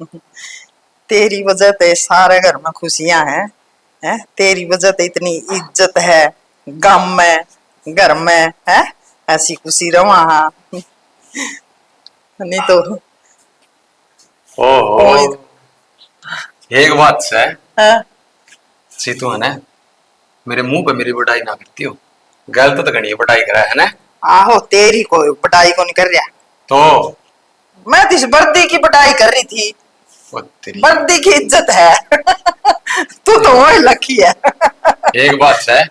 तेरी वजह से सारे घर में खुशियां हैं। तेरी वजह से इतनी इज्जत है गांव में, घर में है। ऐसी खुशी रवा हाँ। नहीं तो ओहो, कोई एक बात है। है। सीतू है ना, मेरे मुंह पे मेरी बड़ाई ना करती हो। गलत तो घनी बड़ाई करा है ना। आहो तेरी कोई पढ़ाई को नहीं कर रहा। तो मैं तो इस बर्दी की पढ़ाई कर रही थी। वो तेरी बर्दी की इज्जत है। तू तो वही लकी है। एक बात है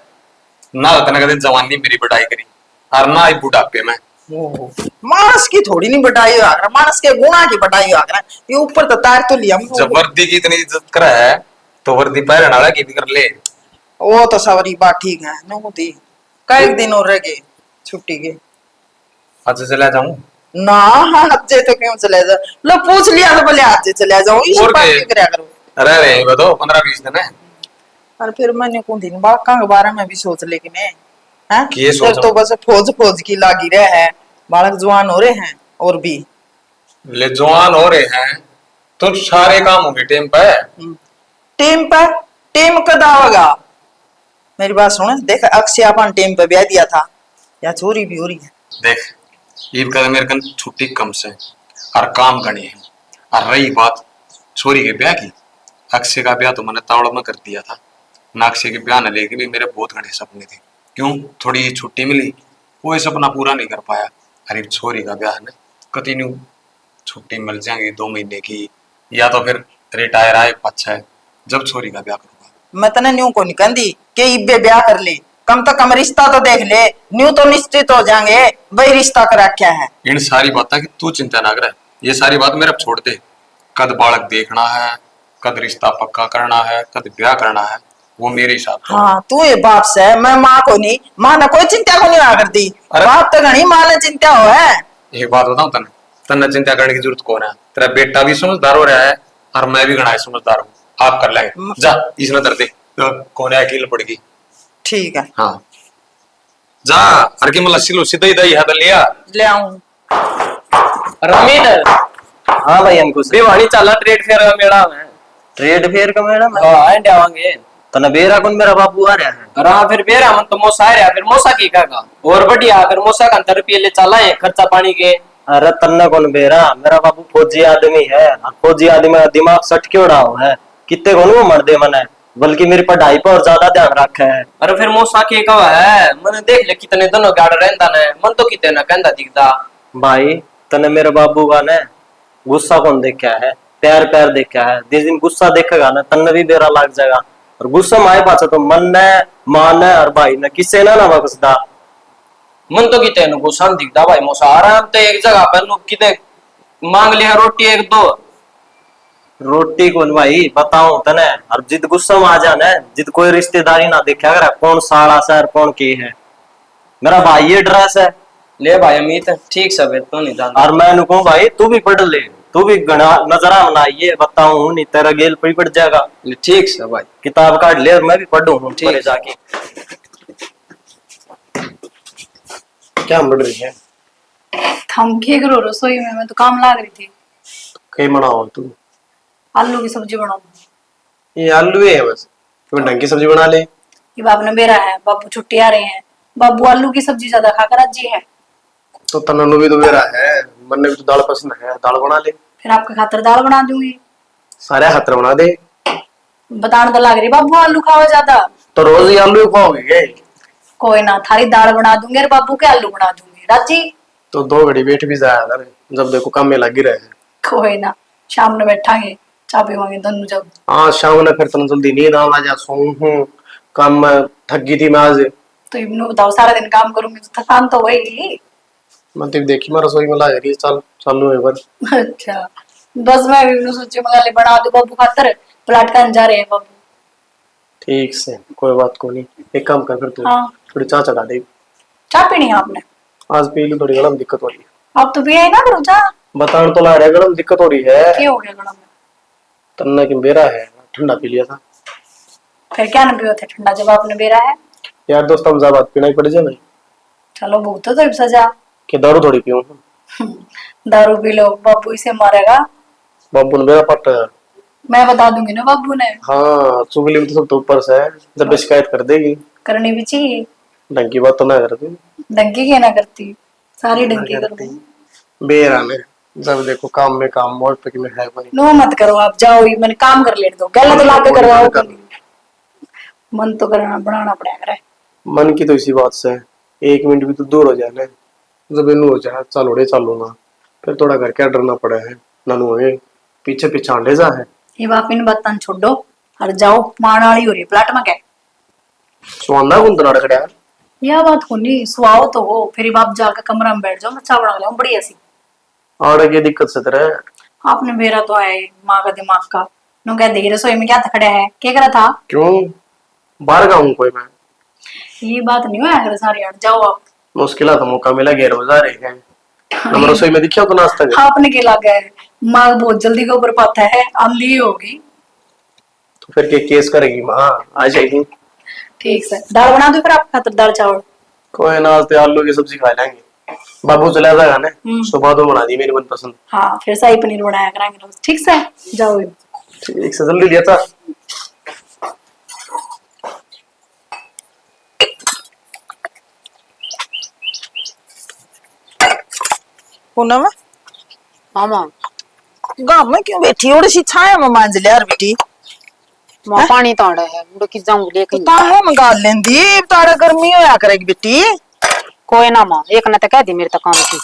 ना, उतना कदे जवानी मेरी बड़ाई करी और ना ही बुढ़ापे में। मानस की थोड़ी नहीं बटाई हुआ कर, मानस के गुणा की बटाई हुआ कर। ये ऊपर तो तार तो लिया जब वर्दी की इतनी इज्जत करा है तो वर्दी पहनने वाला की भी कर ले। वो तो सवरी बात ठीक है। नो थी कई दिन और रह गए छुट्टी के। आज चला जाऊं ना हाँ आज तो क्यों चले जा। लो पूछ लिया तो बोले आज चले जाऊं इस और बात के क्यों करया करो। रहे बताओ 15-20 दिन है और फिर मैंने कौन दिन बाका के बारे में भी सोच ले कि मैं हैं। कि ये फिर सोचा तो बस फौज फौज की लागी रहे है। बालक जवान हो रहे हैं और भी ले जवान हो रहे हैं तो सारे काम होंगे टाइम पे। टीम पर टीम कद आवेगा। मेरी बात सुन देख अक्षय अपन टीम पे ब्याह दिया था या चोरी भी हो रही है। देख ईद का मेरे कन छुट्टी कम से और काम गणे है। और रही बात छोरी के ब्याह की, अक्षय का ब्याह तो मैंने तावड़ में कर दिया था ना। अक्षय के ब्याह न लेके भी मेरे बहुत घने सपने थे। क्यों थोड़ी छुट्टी मिली वो ये सपना पूरा नहीं कर पाया। अरे छोरी का ब्याह है ना, कंटिन्यू छुट्टी मिल जाएंगी 2 महीने की या तो फिर रिटायर आए अच्छा है जब छोरी का ब्याह करूंगा। मैं तने न्यू को नहीं कहती कि इब्बे ब्याह कर ले। कम तो कम रिश्ता तो देख ले। न्यू तो निश्चित हो जाएंगे वही रिश्ता कर रखा है। इन सारी बातें की तू चिंता ना कर, ये सारी बात मेरे अब छोड़ दे। कद बालक देखना है, कद रिश्ता पक्का करना है, कद ब्याह करना है, वो मेरे हिसाब से। हाँ तू ये बाप से मैं माँ को नहीं, माँ ने कोई चिंता को नहीं करती। अरे बाप तो घनी माँ ने चिंता हो है। एक बात बताऊं तने, तन्ने चिंता करने की जरूरत कौन है। तेरा बेटा भी समझदार हो रहा है और मैं भी घना समझदार हूँ। आप कर लेंगे जा इसने दर दे तो कौन है अकेले पड़गी। ठीक है हाँ जा हर की मतलब सिलो सीधा ही दही हाथ लिया ले आऊं। रमीत। हाँ भाई अंकुश भिवानी चला ट्रेड फेयर का मेला में। ट्रेड फेयर का मैडम हाँ एंड आवांगे तो नबेरा कौन मेरा बाबू आ रहा है। रहा फिर बेरा मन तो मोसा आ रहा फिर मोसा की का और बढ़िया फिर मोसा का 100 रुपये ले चला है खर्चा पानी के। अरे तन्ना कौन बेरा मेरा बाबू फौजी आदमी है और फौजी आदमी का दिमाग सट क्यों रहा है। कितने कौन वो मर दे मने बल्कि मेरी पढ़ाई पर और ज्यादा ध्यान रखा है। अरे फिर मोसा की का है मैंने देख ले कितने दोनों गाड़ रहता ने मन तो कितने ना कहता दिखता। भाई तने मेरे बाबू का ने गुस्सा कौन देखा है, प्यार प्यार देखा है। जिस दिन गुस्सा देखेगा ना तन्ने भी बेरा लग जाएगा। और गुस्सा माए पास तो मन ने मां ने और भाई ने किससे ना बख्शदा। मन तो कितने नु गुस्सा दिखता भाई मोसा आराम तो एक जगह पर नु कितने मांग लिया रोटी 1-2 रोटी कौन भाई बताओ तने। और जिद गुस्सा में आ जाना जिद कोई रिश्तेदारी ना देखा कर कौन साड़ा सर कौन की है। मेरा भाई ये ड्रेस है ले भाई अमित ठीक सब है तो नहीं जानता। और मैं कहूँ भाई तू भी पढ़ ले तू भी घना नजरा बनाइए बताऊं नहीं तेरा गेल पे पड़ जाएगा। ठीक सब भाई किताब काट ले और मैं भी पढ़ू ठीक जाके। क्या पढ़ रही है। हम क्या करो रसोई में, मैं तो काम लाग रही थी। कहीं बनाओ तू आलू की सब्जी बनाऊं। ये आलू है बस तू ढंग की सब्जी बना ले। ये बाप ने मेरा है बाबू छुट्टी आ रहे हैं। बाबू आलू की सब्जी ज्यादा खाकर अज्जी है। तो तन्नू भी तो मेरा है मन ने भी तो दाल पसंद है दाल बना ले। फिर आपके खातर दाल बना दूंगी। सारे हाथ बना दे। बताने तो लग रही बाबू आलू खाओ ज्यादा। तो रोज ही आलू खाओगे क्या। कोई ना थारी दाल बना दूंगी और बाबू के आलू बना दूंगी राजी। तो 2 घड़ी बैठ भी जाया कर जब देखो काम में लगी रहे। कोई ना शाम में बैठांगे चाय पीवांगे दोनों जब। हाँ शाम ने फिर तन जल्दी नींद आ जा सोऊं हूँ काम में थक गई थी मैं आज। तो इब्नू बताओ सारा दिन काम करूंगी तो थकान तो होएगी। मैं तो देखी मैं रसोई में ला रही चल चालू है पर। अच्छा बस मैं इब्नू सोची मंगा ले बना दो बाबू खातर प्लाट का जा रहे हैं बाबू। ठीक से कोई बात को नहीं एक काम कर फिर तू हाँ थोड़ी चाय चढ़ा दे। चाय पीनी है आपने। आज पी ली थोड़ी गलम दिक्कत हो रही है। आप तो भी है ना करो चाय। बताने तो ला रहे गलम दिक्कत हो रही है। क्या हो गया गला में। तन्ना की बेरा है ठंडा पी लिया था। फिर क्या ना पियो थे ठंडा जब आपने बेरा है। यार दोस्त हम जा बात पीना ही पड़ जाए भाई। चलो भूख तो सजा कि दारू थोड़ी पीऊं। दारू पी लो बाबू इसे मारेगा। बाबू ने मेरा पट। मैं बता दूंगी ना बाबू ने। हाँ चुगली में तो सब तो ऊपर से है, जब शिकायत कर देगी। करनी भी चाहिए। ढंग की बात तो ना करती। डंकी क्या ना करती, सारी डंकी ना कर करती। दूं। बेरा ने जब देखो काम में काम, मौज पे में है कोई। नो मत करो आप, जाओ ही मैंने काम कर लेने दो, गलत ला के करवाओ कभी। मन तो करना बनाना पड़ेगा रे। मन की तो इसी बात से 1 मिनट भी तो दूर हो जाए ना, जब इनू हो जाए चालोड़े चालू ना, फिर थोड़ा घर क्या डरना पड़ा है। ननू है पीछे पीछे आंडे जा है। ये बाप इन बात छोड़ दो और जाओ, मान वाली हो रही है प्लाट में क्या। सुहाना कौन तो नाड़ खड़ा है। यह बात होनी सुहाओ तो हो, फिर बाप जाकर कमरा में बैठ जाओ, मैं चाय बना लाऊं बढ़िया सी। आड़े की दिक्कत से तेरे। आपने मेरा तो है माँ का दिमाग का। नो कह दे रसोई में क्या खड़ा है, क्या करा था। क्यों बाहर का हूँ कोई मैं। ये बात नहीं हुआ है सारी यार, जाओ आप। मुश्किल तो मौका मिला गया रोजा रहे हैं। नंबर रसोई में दिखा तो नाश्ता कर। आपने क्या लगा है, माँ बहुत जल्दी के ऊपर पाता है, आंधी होगी। तो फिर क्या केस करेगी माँ, आ जाएगी। ठीक है, दाल बना दो फिर आप खातर, दाल चावल। कोई ना, तो आलू की सब्जी खा लेंगे। बाबू चला जाएगा ना, सुबह तो बना दी मेरी मनपसंद। हाँ फिर शाही पनीर बनाया करेंगे रोज, ठीक से। जाओ। ठीक से जल्दी दिया था। पूनम मामा गाँव में क्यों बैठी, थोड़ी सी छाया में मांझ ले यार बेटी। मां पानी ताड़ा है, मुझे किस जाऊंगी तो लेके। ताहे मंगा लेंदी, तारा गर्मी होया करेगी बेटी। कोई ना मां, एक ने तो कह दी मेरे तक काम की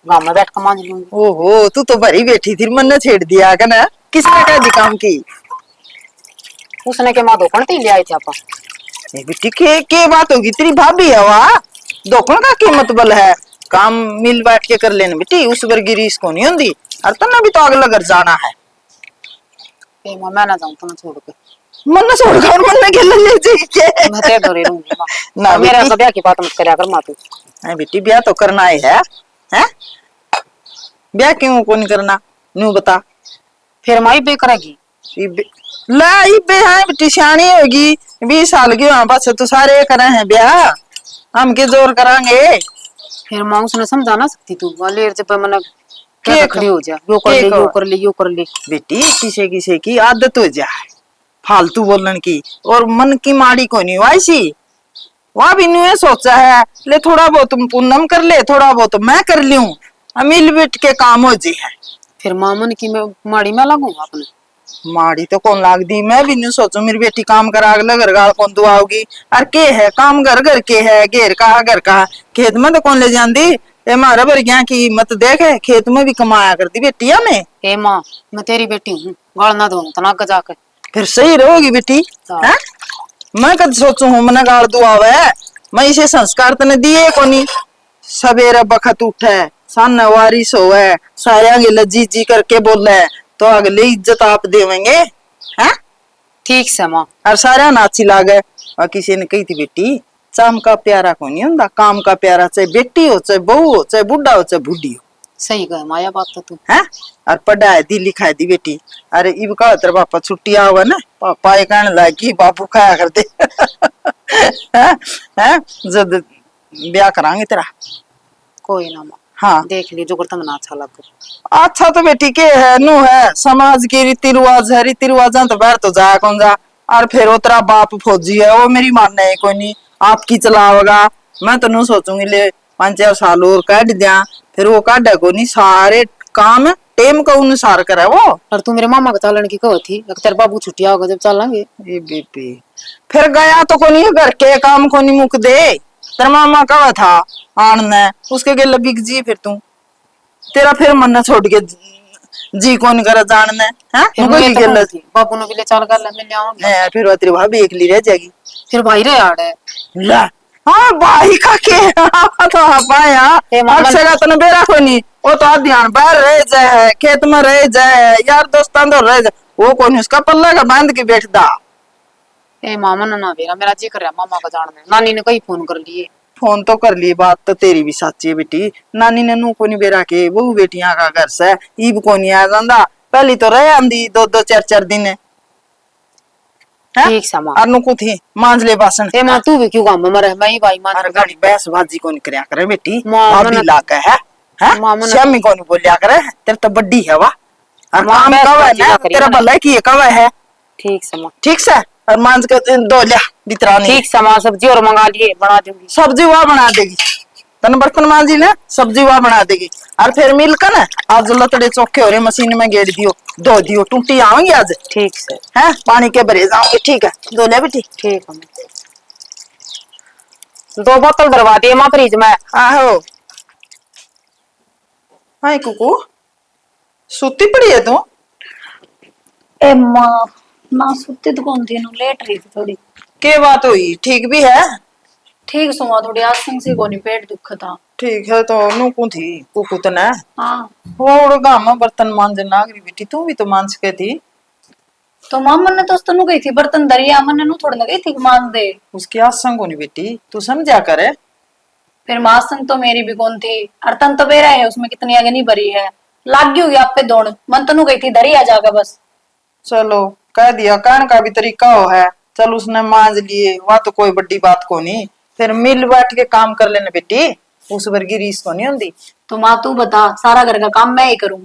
गांव में बैठ कर मांझ लूंगी। ओहो तू तो भरी बैठी थी, मन ने छेड़ दिया का ना। किसने कह दी काम की। उसने के मां धोखन ले आए थे आपा। ए बेटी के बात होगी, तेरी भाभी है वाह, दोखन का कीमत बल है। काम मिल बैठ के कर लेने बेटी, उस वर्गी रीस को नहीं होती। और तन्ना भी तो अगला घर जाना है। ए मां मैं ना जाऊं तो छोड़ के। मन ने छोड़ कर मन ने खेल ले जाइए। मैं तेरे डरे रहूंगी मां। ना मेरा बेटी। तो ब्याह की बात मत करया कर मां तू। है बेटी, ब्याह तो करना ही है, हैं? ब्याह क्यों को नहीं करना, न्यू बता। फिर माई बे करेगी। ला इबे है बेटी, सियाणी होगी 20 साल की, वहां पास तो सारे करे हैं ब्याह, हम के जोर करांगे। फिर मां उसने समझा ना सकती तू, वाले जब मन के क्या खड़ी हो जा, यो कर ले यो कर ले यो कर ले। बेटी किसे किसे की आदत हो जाए फालतू बोलने की, और मन की माड़ी को नहीं वाइसी। वहां भी न्यू सोचा है ले थोड़ा बहुत पूनम कर ले, थोड़ा बहुत मैं कर लूं, मिल बैठ के काम हो जी है। फिर मां मन की मैं माड़ी में लगूंगा अपने। माड़ी तो कौन लाग दी, मैं भी नहीं सोचू मेरी बेटी काम करा अगला घर गाल कौन दुआओगी। और के है काम घर घर के है, घेर का घर का, खेत में तो कौन ले जाती। ये मारा भरिया की मत देखे, खेत में भी कमाया करती बेटिया में। ए मां मैं तेरी बेटी हूँ, गाल ना दूं तना गजा के। फिर सही रहोगी बेटी। है मैं कद सोचू हूँ मना गाल दुआवे, मैं इसे संस्कार तने दिए कोनी। सवेरे बखत उठे, सन वारिस होवे, सारे गिला जी जी करके बोले, तो अगले इज्जत आप देवेंगे। हैं ठीक से मां। और सारा नाची लागे। और किसी ने कही थी बेटी, चाम का प्यारा को नहीं होता, काम का प्यारा, चाहे बेटी हो चाहे बहू हो चाहे बुढ़ा हो चाहे बूढ़ी हो। सही कहे माया बात तो तू। है और पढ़ाई दी लिखाई दी बेटी। अरे इब का तेरे पापा छुट्टी आवा ना, पापा ये कहने लगी बाबू खाया करते। हैं जब ब्याह करांगे तेरा। कोई ना मां, हाँ देख ली जो करता ना अच्छा लगे। अच्छा तो बेटी के है नू है, समाज के रीति रिवाज है, रीति रिवाज तो बाहर तो जाया कौन जा। और फिर वो तेरा बाप फौजी है, वो मेरी मानना है कोई नहीं, आपकी चलावेगा। मैं तो नू सोचूंगी ले 5-4 साल और काट दिया, फिर वो काटे को नहीं, सारे काम टेम का अनुसार करे वो। और तू मेरे मामा का चालन की कहो थी, तेरे बाबू छुट्टिया होगा जब चलेंगे। ये बेबी फिर गया तो कोनी घर के काम कोनी मुक दे। तेरा मामा कहा था आने, उसके गेल बिक जी फिर तू, तेरा फिर मन छोड़ के जी कौन करे जानने। हैं फिर मुको की गेल बाबू ने भी ले चल कर ले मिल आऊंगी। है, फिर वो तेरी भाभी एकली रह जाएगी। फिर भाई रे यार है ला हाँ भाई का के तो पाया ए मामा- अक्सर तने बेरा कोनी, वो तो ध्यान बाहर रह जाए, खेत में रह जाए, यार दोस्तान तो रह जाए, वो कोनी उसका पल्ला का बांध के बैठदा। ए मामा ना बेरा मेरा जी कर रहा मामा का जानने। नानी ने कई फोन कर लिए। फोन तो कर लिए, बात तो तेरी भी सच्ची है बेटी। नानी ने नू कोनी बेरा के बहु बेटियां का घर से ईब कोनी आ जांदा, पहली तो रह आंदी 2-2 4-4 दिन है। ठीक सा मां। और नु को थी मांज ले बासन। ए मां तू भी क्यों काम में मरे, मैं ही भाई मां अरे गाड़ी बहस बाजी कोनी करया करे बेटी, मां भाभी मन- लाके है मां मन- श्यामी कोनी बोलिया करे, तेरे तो बड्डी है वा। और माँ, काम मैं कब है बाजी ना का करी तेरा ना। भला की कब है ठीक से माँ, ठीक से और मांझ के दो लिया बितरानी ठीक से माँ, सब्जी और मंगा लिए बना दूंगी। सब्जी वह बना देगी तन बर्तन मांझी ने सब्जी वह बना देगी और फिर मिलकर ना आज लतड़े चौखे हो रहे मशीन में गेड़ दियो धो दियो टूटी आऊंगी आज ठीक से, है पानी के भरे जाऊंगी ठीक है दो लिया बेटी ठीक है माँ। 2 बोतल भरवा दिए माँ फ्रिज में। आहो हाय कुकू सुती पड़ी है तू ए माँ, माँ सुती तो कौन थी, लेट रही थी थोड़ी। के बात हुई ठीक भी है ठीक सुमा थोड़ी आसंग से को नहीं पेट दुख था। ठीक है तो नूकू थी कुकू तो ना हाँ वो गांव में बर्तन मांझ नागरी बेटी तू भी तो मांझ के थी तो माँ मन ने तो स्तनु गई थी बर्तन दरिया मन नु थोड़ी ना गई थी मान दे। उसकी आसंग होनी बेटी तू समझा करे फिर माँ संग तो मेरी भी कौन थी, अर्तन तो बेरा है उसमें कितनी अग्नि भरी है, लाग गई होगी आप पे दौड़। मन तो नु गई थी दरिया जाकर बस। चलो कह दिया कहने का भी तरीका हो है चल उसने मांझ लिए वह तो कोई बड़ी बात को नहीं फिर मिल बैठ के काम कर लेना बेटी उस वर्गी रीस को नहीं होती तो माँ तू बता, सारा घर का काम मैं ही करूँ।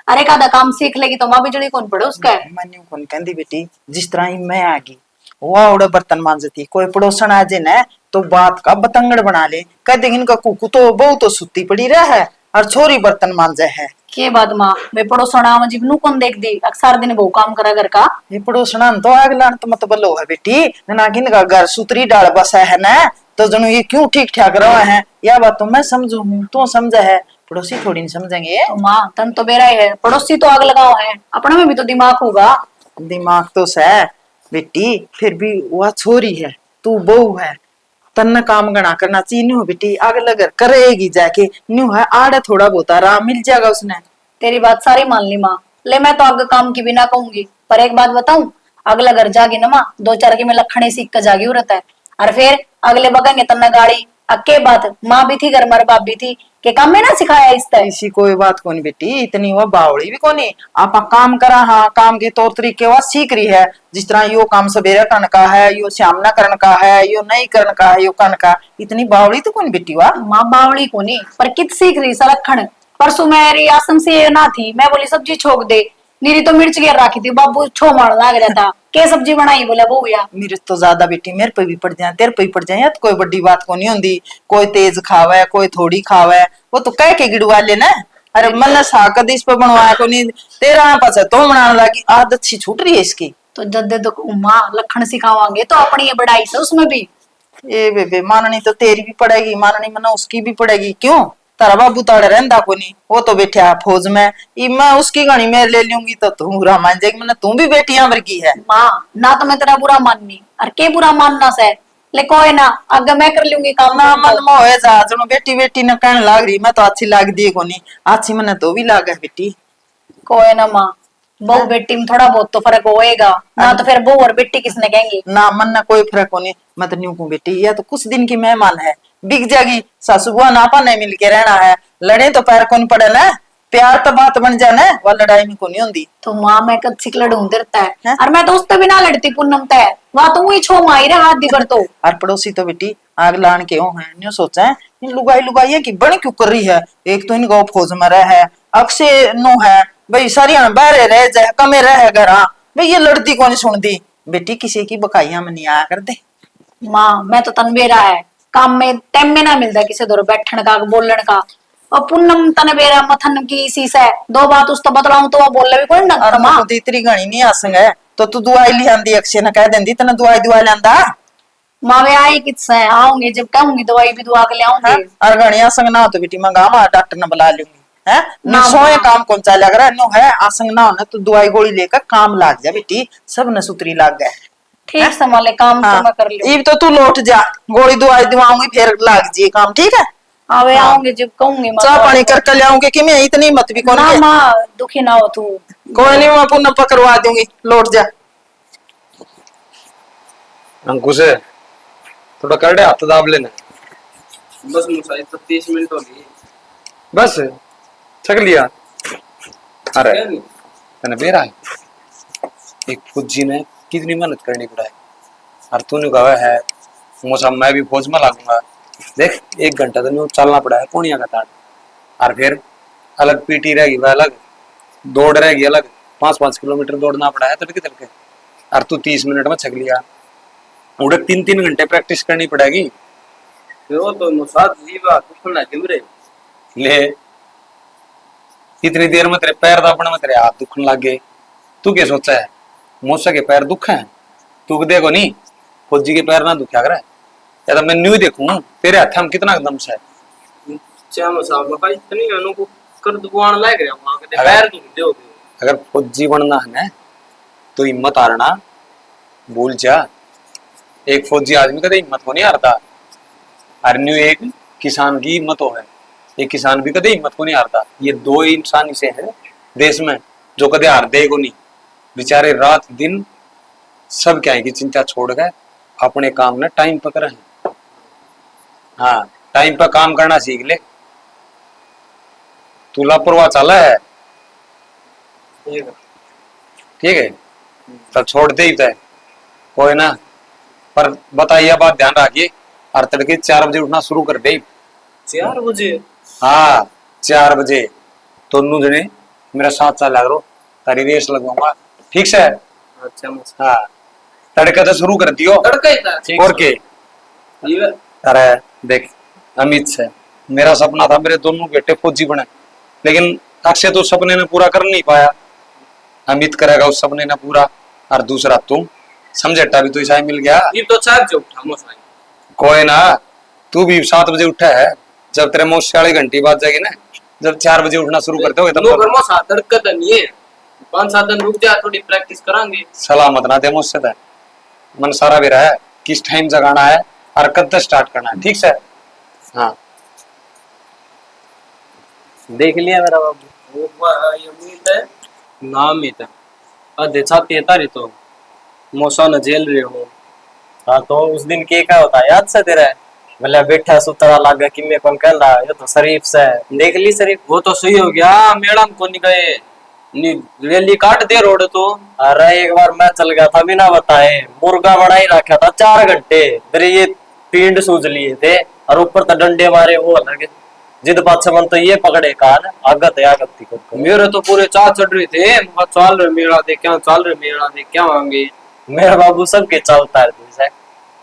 अरे कादा काम सीख लेगी तो माँ बिजली कौन पड़े उसका है। मैंने कौन कहती बेटी जिस तरह ही मैं आ गई वो उड़े बर्तन मांझती कोई पड़ोसन आ जाए ना तो बात का बतंगड़ बना ले कह देगी इनका कुकू तो बहू तो सुती पड़ी रहा है और छोरी बर्तन मांझे है के बाद माँ वे पड़ोसना जीवनू कौन देख दी, अक्सर दिन बहु काम करा घर का। ये पड़ोसना तो आग लान तो मत बलो है बेटी नागिन का घर सुतरी डाल बसा है ना तो जनू ये क्यों ठीक ठाक रहा है या बात तो मैं समझू हूँ तू समझा है पड़ोसी थोड़ी नहीं समझेंगे तो माँ तन तो बेरा ही है, पड़ोसी तो आग लगाओ है, अपने में भी तो दिमाग होगा। दिमाग तो है बेटी फिर भी वह छोरी है तू बहू है तन्ना काम गणा करना चाहिए हो बेटी आग लग करेगी जाके न्यू है आड़े थोड़ा बहुत आराम मिल जाएगा उसने तेरी बात सारी मान ली माँ, ले मैं तो आग काम की भी ना कहूंगी, पर एक बात बताऊं, अगला घर जागी ना माँ 2-4 की में लखने सीख कर जागी रहता है। और फिर अगले बगेंगे तन्ना गाड़ी अक्के बात माँ भी थी घर मार बाप भी थी के काम में ना सिखाया इस तरह। इसी कोई बात कोनी बेटी इतनी वह बावड़ी भी कोनी आप काम करा हाँ काम के तौर तरीके वह सीख रही है जिस तरह यो काम सवेरे करने का है यो श्यामना करने का है यो नहीं करने का है यो करने का इतनी बावड़ी तो कौन बेटी वाह माँ बावड़ी को नहीं पर कित सीख रही सलखण। परसों मेरी आसन से ना थी, मैं बोली सब्जी छोक दे, नीरी तो मिर्च गिर रखी थी, बाबू छो मार लाग रहा था के सब्जी बनाई बोला वो या मेरे तो ज्यादा बेटी मेरे पे भी पड़ जाए तेरे पे भी पड़ जाए तो कोई बड़ी बात को नहीं होती कोई तेज खावे कोई थोड़ी खावे वो तो कह के गिड़वा लेना अरे मन साकत इस पे बनवाया को नहीं तेरा पास तो बनाने लगी आदत सी छूट रही है इसकी तो जद्दे तो माँ लखन सिखावांगे तो अपनी ये बढ़ाई से उसमें भी। ए बेबे माननी तो तेरी भी पड़ेगी माननी मना उसकी भी पड़ेगी क्यों तारा बाबू ताड़े रहंदा को नहीं वो तो बैठा फौज में मैं उसकी गाड़ी में ले लूंगी तो तू बुरा मान जाएगी मैंने तू भी बेटियां वर्गी है माँ ना तो मैं तेरा बुरा माननी और के बुरा मानना से ले कोई ना अगर मैं कर लूंगी काम ना तो। मन मोहे जा जनो बेटी बेटी न कहने लाग रही मैं तो अच्छी लाग दी को नहीं अच्छी मैंने तो भी लाग है बेटी कोई ना माँ बहू बेटी में थोड़ा बहुत तो फर्क होएगा ना, तो फिर बहू और बेटी किसने कहेंगे। ना मन ना कोई फर्क होनी मैं तो न्यू को बेटी या तो कुछ दिन की मेहमान है बिक जाएगी सासू बुआ नापा नहीं मिल के रहना है लड़े तो पैर कौन पड़े ना प्यार तो बात बन जाना वह लड़ाई में को नहीं होती तो माँ मैं कद सिक लड़ूं देता है और मैं तो उससे भी ना लड़ती पूनम तय वहां तो वही छो माई रहा हाथ दिगर तो। और पड़ोसी तो बेटी आग लान के हो है न्यू सोचा है इन लुगाई लुगाई की बड़ी क्यों कर रही है एक तो इन गाँव फौज में रह है अक्से नो है भाई सारी बहरे रह जाए कमे रह घर भाई ये लड़ती कौन सुनती बेटी किसी की बकाइया में नहीं आया कर दे माँ मैं तो तनवेरा है काम में टाइम में ना मिलता किसी दौर बैठने का बोलने का और पूनम तनवेरा मथन की शीश है 2 बात उस तो बतलाऊं तो वो बोल भी कोई और ना। मैं इतनी घनी नहीं आसंग है तो तू दवाई लियांदी अक्षय ने कह देंदी तने दवाई दुआ लियांदा माँ वे आए किससे आऊंगी जब कहूंगी दवाई भी दुआ के ले आऊंगी। और घनी आसंग ना हो तो बेटी मैं गाँव डॉक्टर ने बुला लूंगी है ना सोए काम कौन चा लग रहा है नो है आसंग ना होना तो दवाई गोली लेकर काम लाग जा बेटी सब न सुतरी लाग गए ठीक संभाले काम तो मैं कर लूं। इब तो तू लौट जा गोली दवाई दिवाऊंगी फिर लाग जी काम ठीक है हाँ वे आऊंगी जब कहूंगी चाह पानी कर लाऊंगी कि मैं इतनी मत भी कौन ना माँ दुखी ना हो तू। कोई नहीं मैं पुनः पकड़वा दूंगी लौट जा अंकुश है थोड़ा कर दे हाथ दाब लेना बस मुसाई तो 30 मिनट हो गई बस थक लिया अरे तने बेरा है एक फौजी ने कितनी मेहनत करनी पड़ा है और तूने कहा है मौसम मैं भी फौज में लागूंगा देख 1 घंटा तो नहीं चलना पड़ा है पूर्णिया का तार और फिर अलग पीटी रहेगी वह अलग दौड़ रहेगी अलग 5-5 किलोमीटर दौड़ना पड़ा है तड़के तड़के। और तू 30 मिनट में छक लिया। उड़क 3-3 घंटे प्रैक्टिस करनी पड़ेगी। वो तो मुसाद जीवा दुखना जिमरे ले इतनी देर में तेरे पैर दापने में तेरे हाथ दुखने लग गए। तू क्या सोचा है मौसा के पैर दुख है? तू देखो नहीं फौजी के पैर ना दुखा करे या तो मैं न्यू देखूं तेरे हाथ में कितना दम से है। क्या मुसाद में भाई इतनी अनु को कर दुआन लग रहा वहां के पैर दुख दे। अगर फौजी बनना है ना तो हिम्मत हारना भूल जा। एक फौजी आदमी कदे हिम्मत को नहीं हारता। और न्यू एक किसान की हिम्मत हो है। एक किसान भी कदे हिम्मत को नहीं हारता। ये दो इंसान इसे है देश में जो कदे हार दे को नहीं। बेचारे रात दिन सब क्या है कि चिंता छोड़ गए अपने काम में टाइम पर करें। हाँ टाइम पर काम करना सीख ले। तू लापरवाह चला है ठीक है तब छोड़ दे ही तय कोई ना। पर बताइए बात ध्यान रखिए और तड़के 4 बजे उठना शुरू कर दे। 4 बजे? हाँ 4 बजे तो नू जने मेरा साथ चल रो तारी रेस लगवाऊंगा ठीक से। अच्छा हाँ तड़का तो शुरू कर दियो। तड़का ही था ठीक और के अरे देख अमित से मेरा सपना था मेरे दोनों बेटे फौजी बने लेकिन अक्षय तो सपने ने पूरा कर नहीं पाया। अमित करेगा उस सपने ने पूरा और दूसरा तुम समझेटा भी तो ऐसा ही मिल गया। ये तो 4 बजे उठा मोसा कोई ना तू भी 7 बजे उठा है जब तेरे मुंह 40 घंटी बाद जाएगी ना जब 4 बजे उठना शुरू करते हो तब घर में सात तड़का तो नहीं है 5-7 दिन रुक जा थोड़ी प्रैक्टिस करांगे। सलामत ना दे मुझसे तो मन सारा भी रहा है किस टाइम जगाना है और कब तक स्टार्ट करना है ठीक से। हाँ देख लिया मेरा बाबू। उम्मीद है नाम ही था अधे छाती है तारी तो मौसा न झेल रहे हो। हाँ तो उस दिन के क्या होता है याद से तेरा भले बैठा सुतरा लागा कि मैं कौन कह रहा ये तो शरीफ से देख ली शरीफ। वो तो सही हो गया मैडम को नहीं गए रैली काट दे रोड तो। अरे एक बार मैं चल गया था बिना बताए मुर्गा बना ही रखा था 4 घंटे तेरे ये पिंड सूझ लिए थे और ऊपर तो डंडे मारे वो अलग जिद पाछे मन तो ये पकड़े कार आगत है आगत थी खुद मेरे तो पूरे चार चढ़ रहे थे चल रहे मेला दे क्या चल रहे मेला दे क्या मांगे। मेरा बाबू सबके चलता है तुझसे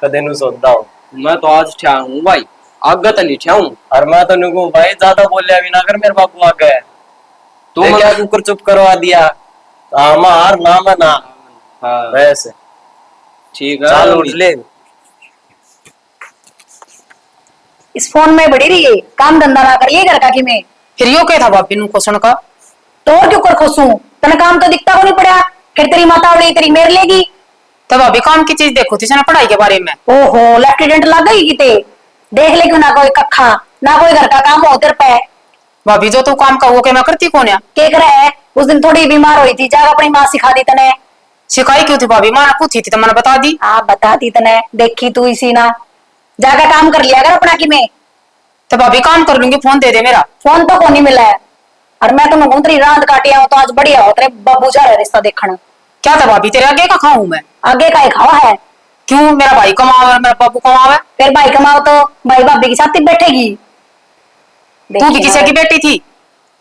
कदे नु सोचता हूँ। मैं तो आज ठा हूँ भाई आगत नहीं ठा हूँ। और मैं तो नुकू भाई ज्यादा बोलिया भी ना कर मेरे बाबू आ गए तो क्या कुकर चुप करवा दिया हमार नाम है ना। हाँ वैसे ठीक है चल उठ ले। इस फोन में बड़ी रही है काम धंधा ना करिए घर का कि मैं फिर यो क्या था भाभी नु क्वेश्चन का तो और क्यों कर खोसूं तने काम तो दिखता को नहीं पड़ा फिर तेरी माता उड़ी तेरी मेर लेगी। तब भाभी काम की चीज देखो थी ना पढ़ाई के बारे में। ओहो लेफ्टिनेंट लग गई किते देख ले क्यों ना कोई कखा ना कोई घर का काम हो तेरे पे। भाभी जो तू काम का वो क्या मैं करती कौन है के करे है उस दिन थोड़ी बीमार हुई थी जाकर अपनी माँ सिखा दी तने। सिखाई क्यों थी भाभी माँ पूछी थी तो मैंने बता दी। हाँ बता दी तने देखी तू इसी ना जाकर काम कर लिया कर अपना कि मैं तो भाभी काम कर लूंगी फोन दे दे मेरा। फोन तो को नहीं मिला है और मैं तुम तेरी रात काटिया हूं तो आज बढ़िया हो तेरे बाबू जा रहे रिश्ता देखना। क्या था भाभी तेरे आगे का खाऊं मैं आगे का ही खावा है क्यों मेरा भाई कमावा मेरा बाबू कमावा। फिर भाई कमाओ तो भाई भाभी के साथ ही बैठेगी। तू भी किसी की बेटी थी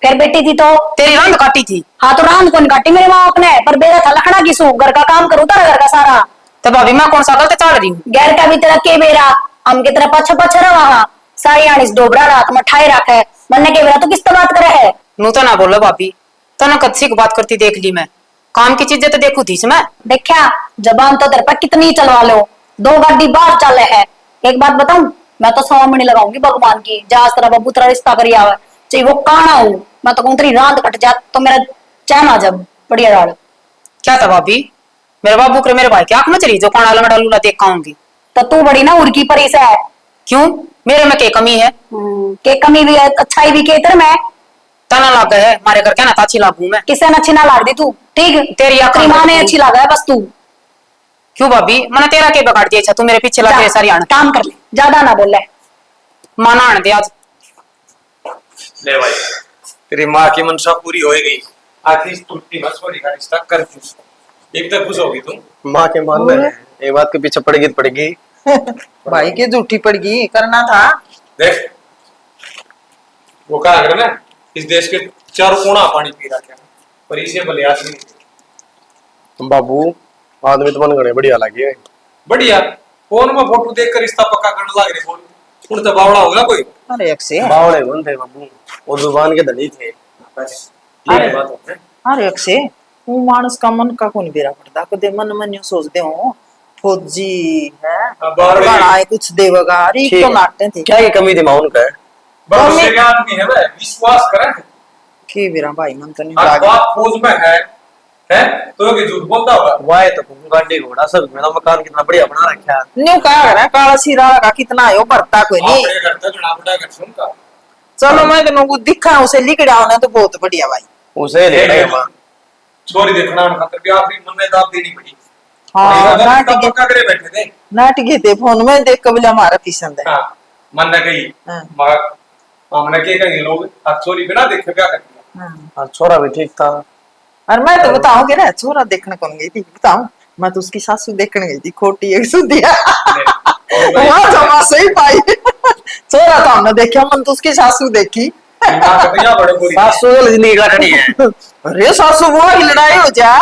फिर बेटी थी तो तेरी रांद काटी थी। हाँ तो रात कौन काटी मेरी माँ अपने पर बेरा था लखना किसू घर का काम करूँ तारा घर का सारा। तो भाभी मैं कौन सा गलत चल रही हूँ गैर का भी तेरा के बेरा हम की तरह पछ पछ रहा सारी आनी डोबरा रात में ठाई रखा है मरने के बेरा तो किस बात करे है। नू तो ना बोलो भाभी तो ना कच्ची की बात करती देख ली मैं काम की चीजें तो देखू थी मैं देखा जबान तो तेरे पर कितनी चलवा लो 2 गाड़ी बाहर चले है। एक बात बताऊं मैं तो 100 मणि लगाऊंगी भगवान की जहाज तेरा बबू तेरा रिश्ता करिया हुआ चाहे वो काना हो मैं तो कहूँ तेरी रात कट जा तो मेरा चैन आ जब बढ़िया डाल। क्या था भाभी मेरे बाबू के मेरे भाई की आंख में चली जो कौन आलू लूला देख आऊंगी तो तू बड़ी ना उड़की परी से है क्यों मेरे में क्या कमी है। के कमी भी है अच्छाई भी के तेरे में तना लग गए है मारे घर क्या ना अच्छी लागू मैं किसे न अच्छी ना लाड़ दी तू ठीक तेरी तेरी माँ ने अच्छी लगा है बस तू। क्यों भाभी मैंने तेरा के बिगाड़ दिया तू मेरे पीछे लग सारी आने काम कर ले ज्यादा ना बोले माना आने दे आज। ले भाई तेरी माँ की मनसा पूरी हो गई आखिर टूटती बस वाली का रिश्ता कर खुश एक तक खुश होगी तुम। माँ के मान में ये बात के पीछे पड़ेगी तो पड़ेगी। भाई की झूठी पड़गी करना था। देख वो कहा ना इस देश के 4 कोना पानी पी रहा क्या पर इसे भले आदमी बाबू आदमी तो मन गणे बढ़िया लगे। बढ़िया फोन में फोटो देख कर रिश्ता पक्का करने लग रहे बोल उन तो बावड़ा होगा कोई। अरे एक से बावड़े कौन थे बाबू, वो जुबान के धनी थे बस, अरे ये बात होती है। अरे एक से वो मानस का मन का कौन बेरा पड़ता को दे मन मन यूं सोचते हो फौजी है बावड़े। बनाए कुछ देवगा अरे ठीक तो है। नाटते थे क्या की कमी थी माउन का? भरोसे का आदमी है भाई विश्वास करें। की बेरा भाई मन तो नहीं आज लागे बात फौज में है तो ये झूठ बोलता होगा। वाए तो गाड़ी घोड़ा सब मेरा मकान कितना बढ़िया बना रखा है। न्यू कहा करा काला सीरा का कितना है वो भरता कोई नहीं। अपने घर तक ना बड़ा घर सुनता चलो मैं तेनों को दिखा उसे लिख डाल ना तो बहुत बढ़िया भाई। उसे ले रहे हैं छोरी देखना खातर भी आखिरी मन में दाब देनी पड़ी। हाँ नाटक नाटक पक्का करे बैठे थे। नाटक थे फोन में देख कबला हमारा पसंद है। हाँ मन ने कही हाँ। मगर हमने के कहेंगे लोग अब छोरी बिना देखे क्या कर दिया। हाँ। और छोरा भी ठीक था। और मैं तो बताऊंगी ना छोरा देखने कौन गई थी बताऊं मैं तो उसकी सासू देखने गई थी खोटी एक सुधिया वहां जमा सही पाई छोरा तो हमने देखा मन तो उसकी सासू देखी बड़े बोली सासू की जिंदगी काटनी है। अरे सासू वो ही लड़ाई हो जा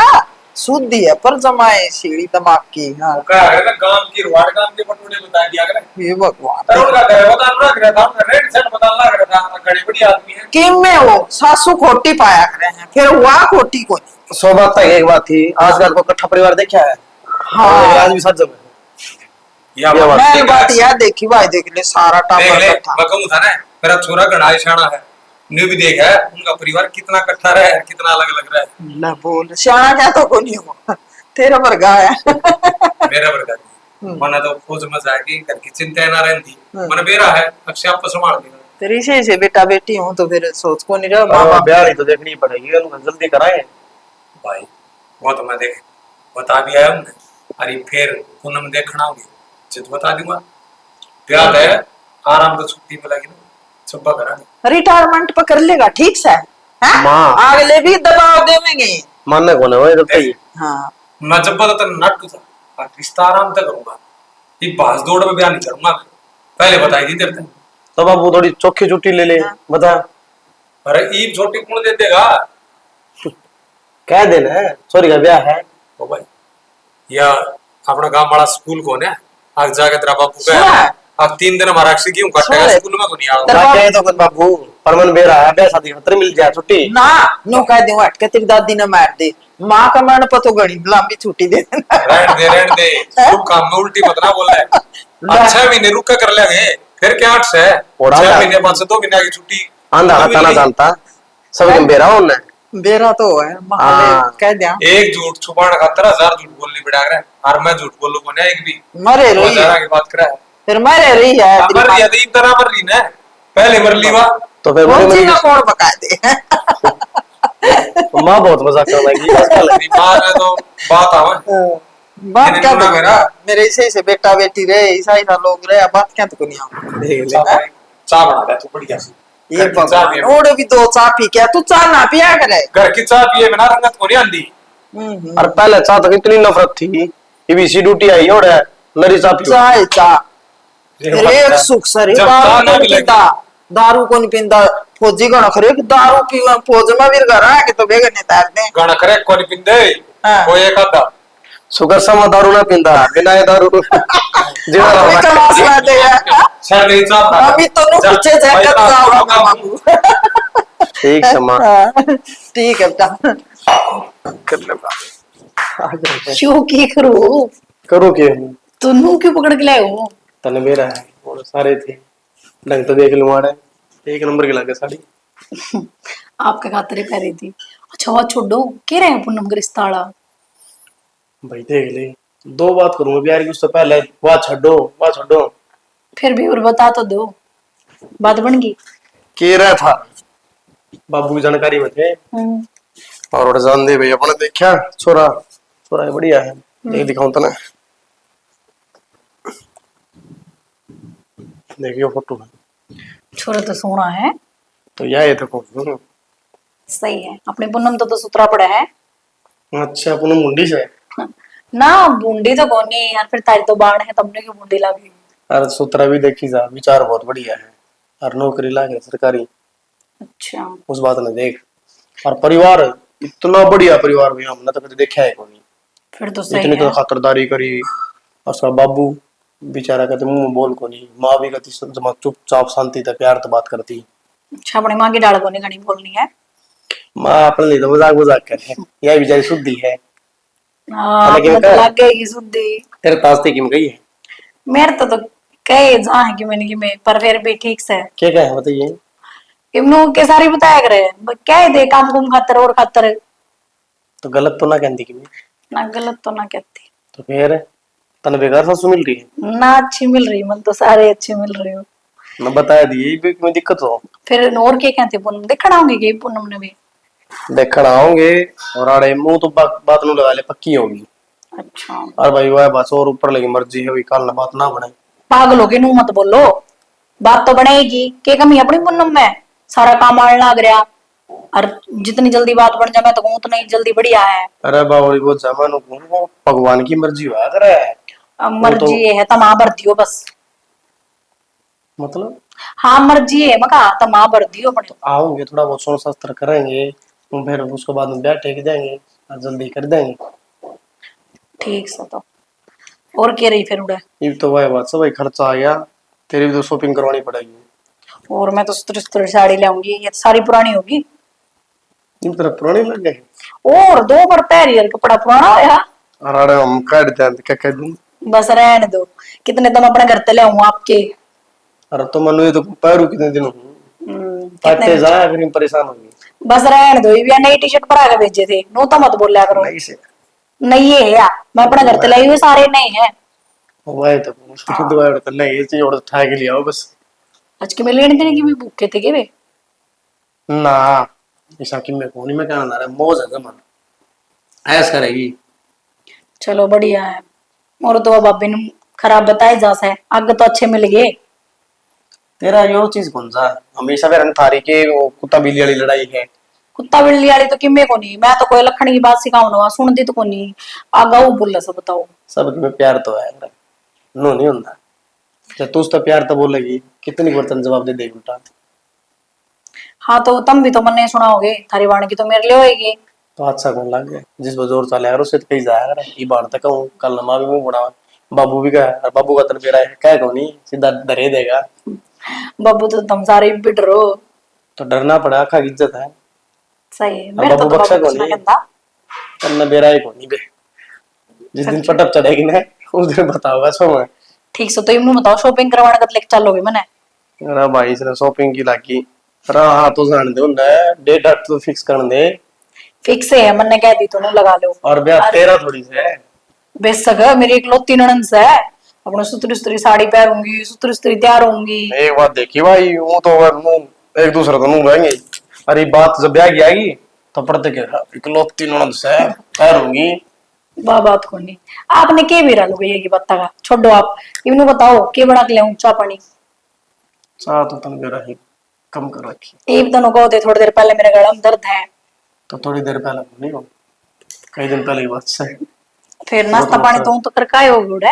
सुधी है पर जमाए सीढ़ी दिमाग की। हाँ कहा है ना गांव की रुआड़ गांव के पटोले बता दिया करे। ये भगवान तरुण का घर बता रख रहा था उनका रेड सेट बता लग रहा था घड़ी बड़ी आदमी है। किम में वो सासू खोटी पाया करे हैं फिर हुआ खोटी को नहीं। सौ बात तक एक बात थी, आजकल को इकट्ठा परिवार देखा है। हाँ आज भी सच जब या ये बात मैं ठीक बात है। यार देखी भाई देख ले सारा देख टापर ले इकट्ठा। मैं कहूं था ना मेरा छोरा गणाई शाना है न्यू भी देख है उनका परिवार कितना इकट्ठा रहा है कितना अलग अलग रहा है। ले बोल सियाना क्या तो को नहीं हुआ तेरा वर्गा है मेरा वर्गा मना तो फौज में जाके घर की चिंता ना रहती मन बेरा है अक्षय आपको संभाल लेगा। तेरी से बेटा बेटी हूँ तो फिर सोच को नहीं रहा माँ बाबा बाप ब्याह ही तो देखनी पड़ेगी, उनको जल्दी कराएं। भाई वो तो मैं देख बता भी आया हमने अरे फिर पूनम देखना होगी जित बता दूंगा ब्याह है आराम तो छुट्टी मिलेगी ना सुबह करा रिटायरमेंट पर कर लेगा ठीक से हैं? माँ। अगले भी दबाव देंगे। मानने को ना वो जब तक हाँ मैं जब पता तो नट था और रिश्ता आराम तक करूंगा ये भाग दौड़ में ब्याह नहीं करूंगा मैं पहले बताई थी तेरे तो बाबू थोड़ी चौखी छुट्टी ले ले बता। अरे ईद छोटी कौन दे देगा कह देना है सॉरी का ब्याह है। ओ भाई या अपना गांव बड़ा स्कूल कौन है आग जाके तेरा बापू का सुना है है। अब 3 दिन हमारा अक्सी क्यों कटेगा सुना है। स्कूल में को नहीं आऊंगा तेरा बाकी तो कुछ बाबू परमन बेरा है, ब्याह शादी खतर मिल जाए छुट्टी। ना नो कह दूं हट के तेरी दादी ने मार दे माँ का मरण पर तो गणी लंबी छुट्टी दे देना। रहने दे तू काम में उल्टी मत ना बोल रहा है 6 महीने रुक के कर लेंगे फिर क्या 8 से 6 महीने बाद से 2 महीने की छुट्टी आंधा तो हाथा ना मिलेगी। जानता सब दिन बेरा होना बेरा तो है हाँ। कह दिया एक झूठ छुपाने खातर 1000 झूठ बोलनी पड़ा रहा है और मैं झूठ बोलू को नहीं एक भी मरे रही 2000 की बात करा है फिर मरे रही है तेरी मर माँ। लिया तो तरह मर ली ना पहले मर ली वा तो फिर कौन सी बड़ी ना कौन बका दे माँ बहुत मजाक कर लगी आजकल। दिमाग में तो बात आवा बात क्या सुना तो मेरा? मेरे से बेटा बेटी रहे ईसाई ना लोग रहे बात क्या तो नहीं आऊं देख ले चाय बना दे तू बढ़िया सी ये घर की चाय भगवान पिए ओड़े भी दो चाय पी क्या तू चाय ना पिया करे। घर की चाय पिए बिना रंगत को नहीं आंदी और पहले चाह तक इतनी नफरत थी ये भी सी ड्यूटी आई और नरी चाह पियो। चाय चाय फिर एक सुख सरी जब दारू चाय ना को नहीं मिलेगी पीता दारू को नहीं पीता फौजी का नखरे दारू पीवा फौज में भी घर आ के तो बेगे नहीं तारते गाना करे कोनी पिंदे हाँ। कोई एक आधा शुगर समा दारू ना पींदा बिना ये दारू जीवन अभी रहा। कलास ला दे शहर नहीं चाह रहा अभी तो नु जब पीछे भाई जाकर साहब जाओ का बाबू ठीक समा ठीक है बेटा कर ले बा। क्यों की करूं करो के तुन्नू क्यों पकड़ के लाए हो तने मेरा है और सारे थे ढंग तो देख लूं आड़े एक नंबर की लगे साड़ी आपके खातरे पह रही थी। अच्छा वो छोड़ो कह रहे हैं पूनम का रिश्ता वाला भाई देख ले दो बात करूंगा प्यार की उससे पहले बात छोड़ो फिर भी और बता तो दो बात बन गई। के रहा था बाबू की जानकारी में थे और जान दे भाई अपने देखा छोरा छोरा बढ़िया है देख दिखाऊं तने देखियो फोटो छोरा तो सोना है तो यह है देखो। सही है अपने पूनम तो सुतरा पड़ा है अच्छा अपने मुंडी से ना बूंदी तो कौन नहीं यार फिर तारी तो बाण है तबने क्यों बूंदी लगी। और सूत्रा भी देखी जा विचार बहुत बढ़िया है और नौकरी लागे सरकारी अच्छा उस बात ने देख और परिवार इतना बढ़िया परिवार भी हमने तो कभी देखा है कोई फिर तो सही इतनी है। तो खातिरदारी करी। उसका बाबू बेचारा कहते मुंह में बोल को नहीं, माँ भी कहती जमा चुपचाप शांति तक प्यार तो बात करती। अच्छा अपनी माँ की डाल को नहीं घनी बोलनी है। माँ अपने लिए तो मजाक मजाक कर है, यह बेचारी शुद्धि है। हाँ हालांकि अपने मैं तो कह- लग गई शुद्धि। तेरे तास्ते की में गई है। मेरे तो कहे जहाँ है कि मैंने कि मैं पर फिर भी ठीक से क्या है बताइए। इमनू के सारी बताया करे कह दे काम कुम खातर और खातर। तो गलत तो ना कहती कि मैं। ना गलत तो ना कहती। तो फिर तन बेकार सासू मिल रही है। ना अच्छी मिल रही मन तो सारे अच्छे मिल रहे हो। न बताया दी भी में दिक्कत हो। फिर और क्या कहते पूनम देखना होंगे कि पूनम ने भी। देखना आओगे और आड़े मुंह तो बात नू लगा ले पक्की होगी। अच्छा और भाई वह बस और ऊपर लगी मर्जी है, वही कल ना बात ना बने। पागल हो गए नू मत बोलो। बात तो बनेगी के कमी अपनी पूनम में। सारा काम आने लग रहा और जितनी जल्दी बात बन जाए मैं तो कहूँ उतना ही जल्दी बढ़िया है। अरे बाबू वो जमानो को भगवान की मर्जी हुआ करे। अब वो तो मर्जी ये है तमा भर दियो बस। मतलब हाँ मर्जी है मका तमा भर दियो अपने। आओगे थोड़ा बहुत सोच शास्त्र करेंगे, तो फिर उसके बाद में ब्याह टेक देंगे और जल्दी कर देंगे। ठीक से तो और क्या रही फिर उड़े। ये तो वह बात सब भाई खर्चा आ गया। तेरी भी तो शॉपिंग करवानी पड़ेगी। और मैं तो सुतरी साड़ी लाऊंगी ये तो सारी पुरानी होगी। इन तरह पुरानी लग गए। और दो बार पहरी यार कपड़ा पुराना होया। और अरे हम काट दें क्या कह दूं। बस रहने दो कितने तुम अपने घर ते ले आऊं आपके। अरे तो मनु ये तो पैरू कितने दिन हो कितने पाटे जाया फिर परेशान होगी। बस रहने दो ये भी नई टी शर्ट परा के भेजे थे नो तो मत बोलिया करो। नहीं से नहीं है या मैं अपने घर ते लाई हुई सारे नहीं है। वही तो उसकी दवाई और तो नहीं ये चीज और उठा के लिया बस। आज के मैं लेने देने की भी भूखे थे के वे। ना ऐसा कि मैं कोनी में कहना रहा मौज है जमान ऐस करेगी। चलो बढ़िया है। और तो भाभी ने खराब बताए जा से आगे तो अच्छे मिल गए। तेरा यो चीज कौन सा हमेशा वे रंग थारी के वो कुत्ता बिल्ली वाली लड़ाई है। कुत्ता बिल्ली वाली तो किमे को नहीं मैं तो कोई लखन की बात सिखाऊ ना सुन दी तो को नहीं आगा वो बोल सब बताओ। सब में प्यार तो है नो नहीं होता जब तू उसका प्यार तो बोलेगी कितनी बर्तन जवाब दे देगी उल्टा। हाँ तो तुम भी तो मन नहीं सुनाओगे थारी वाणी की तो मेरे लिए होएगी। तो अच्छा कौन लग गया जिस पर जोर चले यार उससे तो कहीं जाया कर ये बात तक कहूँ कल नमा भी मुंह बना बाबू भी कहा बाबू का तन पेड़ा है क्या कहो नहीं सीधा दरे देगा। बब्बू तो तुम सारे पिट रहो। तो डरना पड़ा आखा की इज्जत है। सही है अब मेरे तो बब्बू बख्शा बाबू को कुछ ना नहीं कहता। तन्ना बेरा ही को नहीं बे जिस दिन पटप चढ़ेगी ना उस दिन बताओगा सो मैं। ठीक से तो इमनु बताओ शॉपिंग करवाने का लेके चलोगे मैंने। अरे भाई इसने शॉपिंग की लागी अरे हाँ तो जान दे ना डेट तो फिक्स कर दे। फिक्स है मैंने कह दी तो लगा लो। और ब्याह तेरा थोड़ी से है। बेशक है मेरी इकलौती ननद से है अपने सुतरी सुतरी साड़ी पहनूंगी सुतरी सुतरी तैयार होंगी। एक बात देखी भाई वो तो एक दूसरे को मुंह बहेंगे। अरे बात जब ब्याह की आएगी तो पढ़ते क्या इकलौती ननद से ठहरूंगी। वाह बात को नहीं आपने के भी लोगे ये की बत्ता का छोड़ो आप इमनु बताओ के बना के ले चाह पानी। चाह तो तुम मेरा ही कम कर रखी। एक दिन को थोड़ी देर पहले मेरे गला में दर्द है। तो थोड़ी देर पहले नहीं हो कई दिन पहले की बात से फिर नाश्ता पानी तो कर काय हो गुड़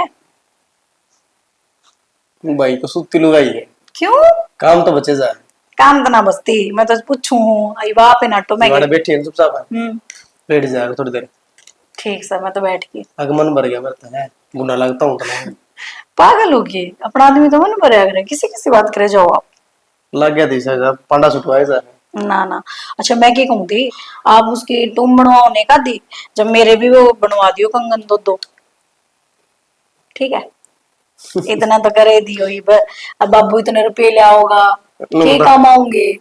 भाई को सुती लुगाई है क्यों काम तो बचे जाए। काम तो ना बसती मैं तो पूछू हूँ आई बाप है नाटो में तुम्हारे बैठी है चुपचाप हम्म बैठ जाएगा थोड़ी देर। ठीक सर मैं तो बैठ गई। आगमन भर गया मेरा है बुरा लगता हूँ तो पागल होगी अपना आदमी तो मन भरे अगर किसी किसी बात करे जाओ आप। लग गया थी सर पांडा छुटवाए सर। ना ना अच्छा मैं क्या कहूँ थी आप उसकी तुम बनवाने का दी जब मेरे भी वो बनवा दियो कंगन दो ठीक है। इतना तो करे दियो ही अब बाबू इतने रुपये ले आओगा के काम आऊंगे।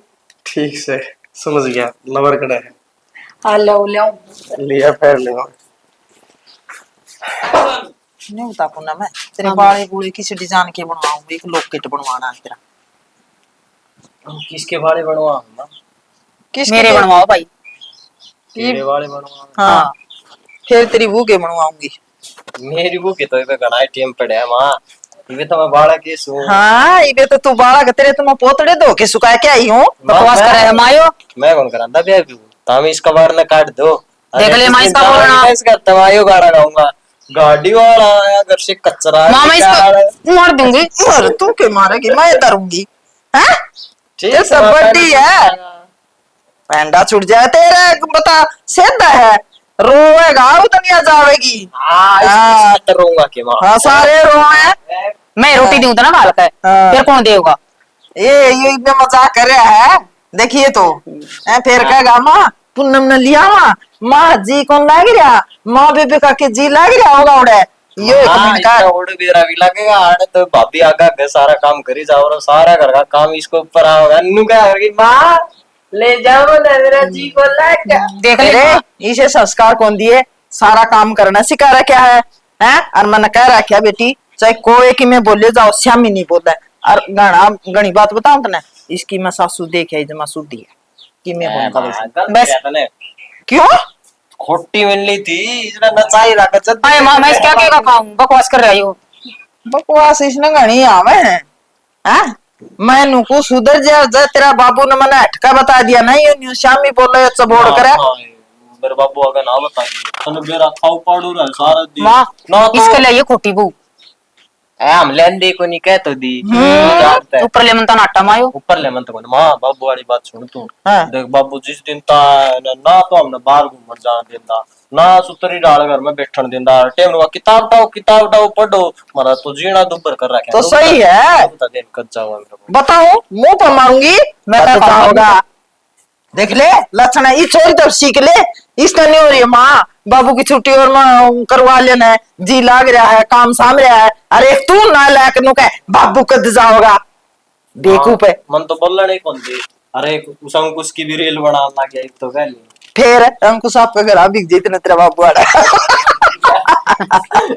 ठीक से समझ गया लवर कड़ा है। हाँ लो ले लिया फिर लिया नहीं होता पुना मैं तेरे बाले बूढ़े किसी डिजाइन के बनवाऊंगी एक लॉकेट बनवाना है तेरा। किसके वाले बनवा किस मेरे बनवाओ भाई। तेरे वाले बनवा हाँ फिर तेरी बू के बनवाऊंगी। मेरी वो के तो घना टीम पड़े है मां ये तो मैं बाड़ा के सु। हाँ इबे तो तू बाड़ा के तेरे तुम पोतड़े दो के सुका के आई हूँ बकवास करे है मायो। मैं कौन करांदा बे ताम इसका बार ना काट दो देख ले मां इसका बोलना इसका तमायो गाड़ा गाऊंगा गाड़ी वाला आया घर से कचरा मामा इसको मार दूंगी। मर तू के मारेगी मैं डरूंगी हैं ये सब है बड्डी है पैंडा छूट जाए तेरे बता सीधा है रोएगा वो दुनिया जावेगी। हाँ तो रहूंगा कि माँ हाँ सारे रोए। मैं रोटी दूं तो ना खाल का हाँ। फिर कौन देगा? ये में मजाक कर रहा है। देखिए तो फिर कहेगा माँ पूनम ने लिया माँ जी कौन लाग रहा, माँ बेबे का के जी लाग रहा होगा उड़े यो एक मिनट का। ओढ़ बेरा भी लगेगा आने तो भाभी आगा के सारा काम करी जाओ और सारा घर का काम इसको ऊपर आओगा नु क्या करेगी माँ ले जाओ ना मेरा जी को लाग देख ले अरे इसे संस्कार कौन दिए, सारा काम करना सिखा रहा क्या है हैं? और मैंने कह रहा क्या बेटी चाहे कोई की मैं बोले जाओ श्याम ही नहीं बोलता है। और गणी बात बताऊं तो ना इसकी मैं सासू देखे जमा सुधी है कि मैं बोलता बस क्यों खोटी मिलनी थी इसने नचाई रखा चल अरे माँ मैं क्या क्या खाऊं? बकवास कर रही हो। बकवास इसने घनी आवे हैं। मैं नुकु सुधर जा तेरा बाबू ने मैंने हटका बता दिया ना ये न्यू श्यामी बोले चबोड़ करे मेरे बाबू अगर ना बताइए तने मेरा खाऊ पाड़ू रहा सारा दिन माँ ना तो इसके लिए ये खोटी बू हम लेंदे को नहीं कह तो दी जानता है ऊपर ले मन नाटा मायो। ऊपर ले मन तो माँ बाबू वाली बात सुन तू हाँ। देख बाबू जिस दिन ता ना तो हमने बाहर घूमन जान देता ना सुतरी डाल घर में बैठन देता टेम किताब टाओ पढ़ो मारा तो जीना दुबर कर रखा तो सही है दिन कट जाऊंगा बताओ मुंह पर मारूंगी मैं क्या होगा देख ले लक्षण है ये चोरी तब सीख ले इसका नहीं हो रही है माँ बाबू की छुट्टी और करवा लेना है जी लाग रहा है काम साम रहा है। अरे तू ना लायक नु कह बाबू कद जाओगा बेवकूफ है मन तो बोलना नहीं कौन दे अरे उस अंकुश की भी रेल बना गया एक तो कह ली फिर अंकुश आपका घर बिक जितने तेरा बाबू आ रहा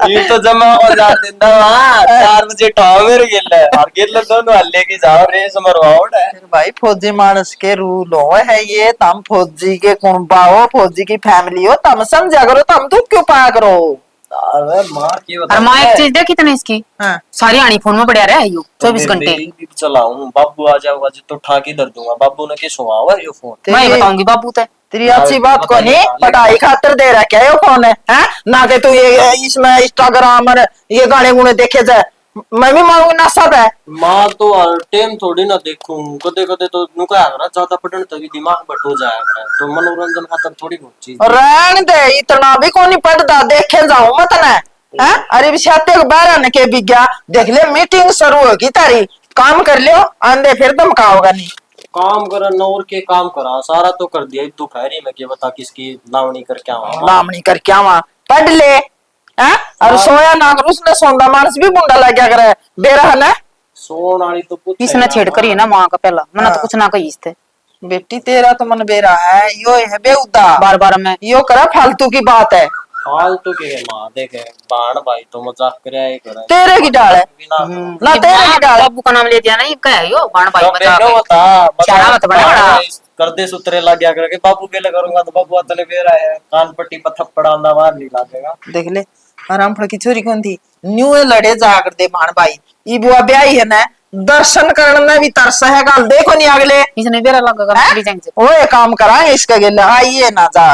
ये तो जमा हो जा देता वहां 4 बजे ठाव मेरे गिल्ले और गिल्ले दोनों हल्ले की जाओ रेस मरवाओ भाई फौजी मानस के रूल हो है ये तम फौजी के कुंबा हो फौजी की फैमिली हो तम समझा करो तम दुख क्यों पाया करो। अरे माँ की और माँ एक चीज देखी तने इसकी हाँ। सारी आनी फोन में बढ़िया रहे यो 24 घंटे। चलाऊं बाबू आ जाओगा तो ठाकी दर दूंगा बाबू ने किस हुआ हुआ ये फोन मैं बताऊंगी बाबू ते तेरी अच्छी बात को नहीं पढ़ाई खातर दे रहा क्या ये फोन है ना कि तू ये इसमें इंस्टाग्राम और ये गाने गुने देखे जाए मैं भी मांगू ना सब है माँ तो टाइम थोड़ी ना देखूं कदे कदे तो नुका है ज्यादा पढ़ने तभी दिमाग बट हो जाएगा तो मनोरंजन खातर थोड़ी बहुत चीज रहन दे इतना भी कोई नहीं पढ़ता देखे जाऊं मत ना हैं। अरे भी छाते को बाहर आने के भी गया देख ले मीटिंग शुरू होगी तारी काम कर लियो आंधे फिर धमकाओगा नहीं काम करा नौर के काम करा सारा तो कर दिया दोपहरी में क्या बता किसकी लावनी कर क्या लामनी कर क्या वहां पढ़ ले हैं। और सोया ना कर उसने सोंदा मानस भी बुंडा लग गया करे बेरा है ना सोन वाली तो पूछ इसने छेड़ करी ना माँ का पहला मैंने तो कुछ ना कही इसते बेटी तेरा तो मन बेरा है यो है बेउदा बार बार मैं यो करा फालतू की बात है फालतू के माँ देखे बाण भाई तो मजाक करे ही करे तेरे की डाल है ना तेरे की डाल बाबू का नाम ले दिया ना ये क्या है यो बाण भाई तो मजाक बेटा है। बता शाना मत बना बड़ा। कर दे सुतरे लग गया करके बाबू के लिए करूंगा तो बाबू अतले बेरा है कान पट्टी पर थप्पड़ आंदा बाहर नहीं लागेगा देख ले आराम फड़ की छोरी कौन थी न्यू लड़े जा कर दे भाण भाई ई बुआ ब्याही है ना दर्शन करने में भी तरस है गाल देखो नहीं अगले इसने बेरा लगेगा मेरी जंग से वो ये काम कराएंगे इसका गेला आइए ना जा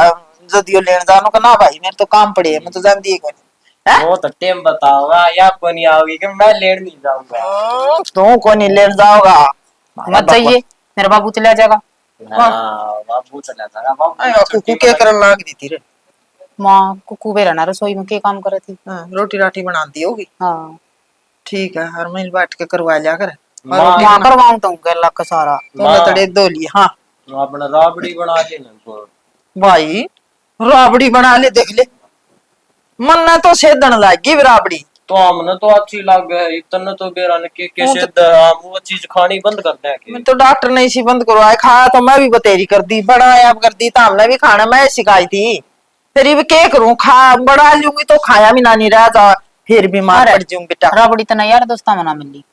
जदियो लेने जानो का ना भाई मेरे तो काम पड़े है मैं तो जान दिए को नहीं वो तो टाइम बताओगा या को नहीं आओगी कि मैं लेट नहीं जाऊंगा तू को नहीं लेने जाओगा मत जाइए मेरा बाबू चला जाएगा। बाबू चला जाएगा बाबू कुकू के करन लाग दी थी रे माँ कुकू बेरा ना रसोई में के काम करे थी। रोटी राटी बनाती होगी हाँ ठीक है हर मिल बैठ के करवा लिया कर माँ करवाऊं तो अल्लाह का सारा तो लतड़े दो लिए हाँ अपना राबड़ी बना के ना भाई राबड़ी बना ले देख ले मन ना तो सेदन लागी राबड़ी तो हमने तो अच्छी लग गए इतने तो बेरा ने के सिद्ध हम वो चीज खानी बंद कर दे के मैं तो डॉक्टर ने इसी बंद करवाया खाया तो मैं भी बतेरी कर दी बनाया कर दी तो हमने भी खाना मैं सिखाई थी फिर ये क्या करूं खा बड़ा लूंगी तो खाया भी ना नहीं रहा जा फिर बीमार पड़ जाऊं बेटा राबड़ी तो नहीं यार दोस्ता मना मिली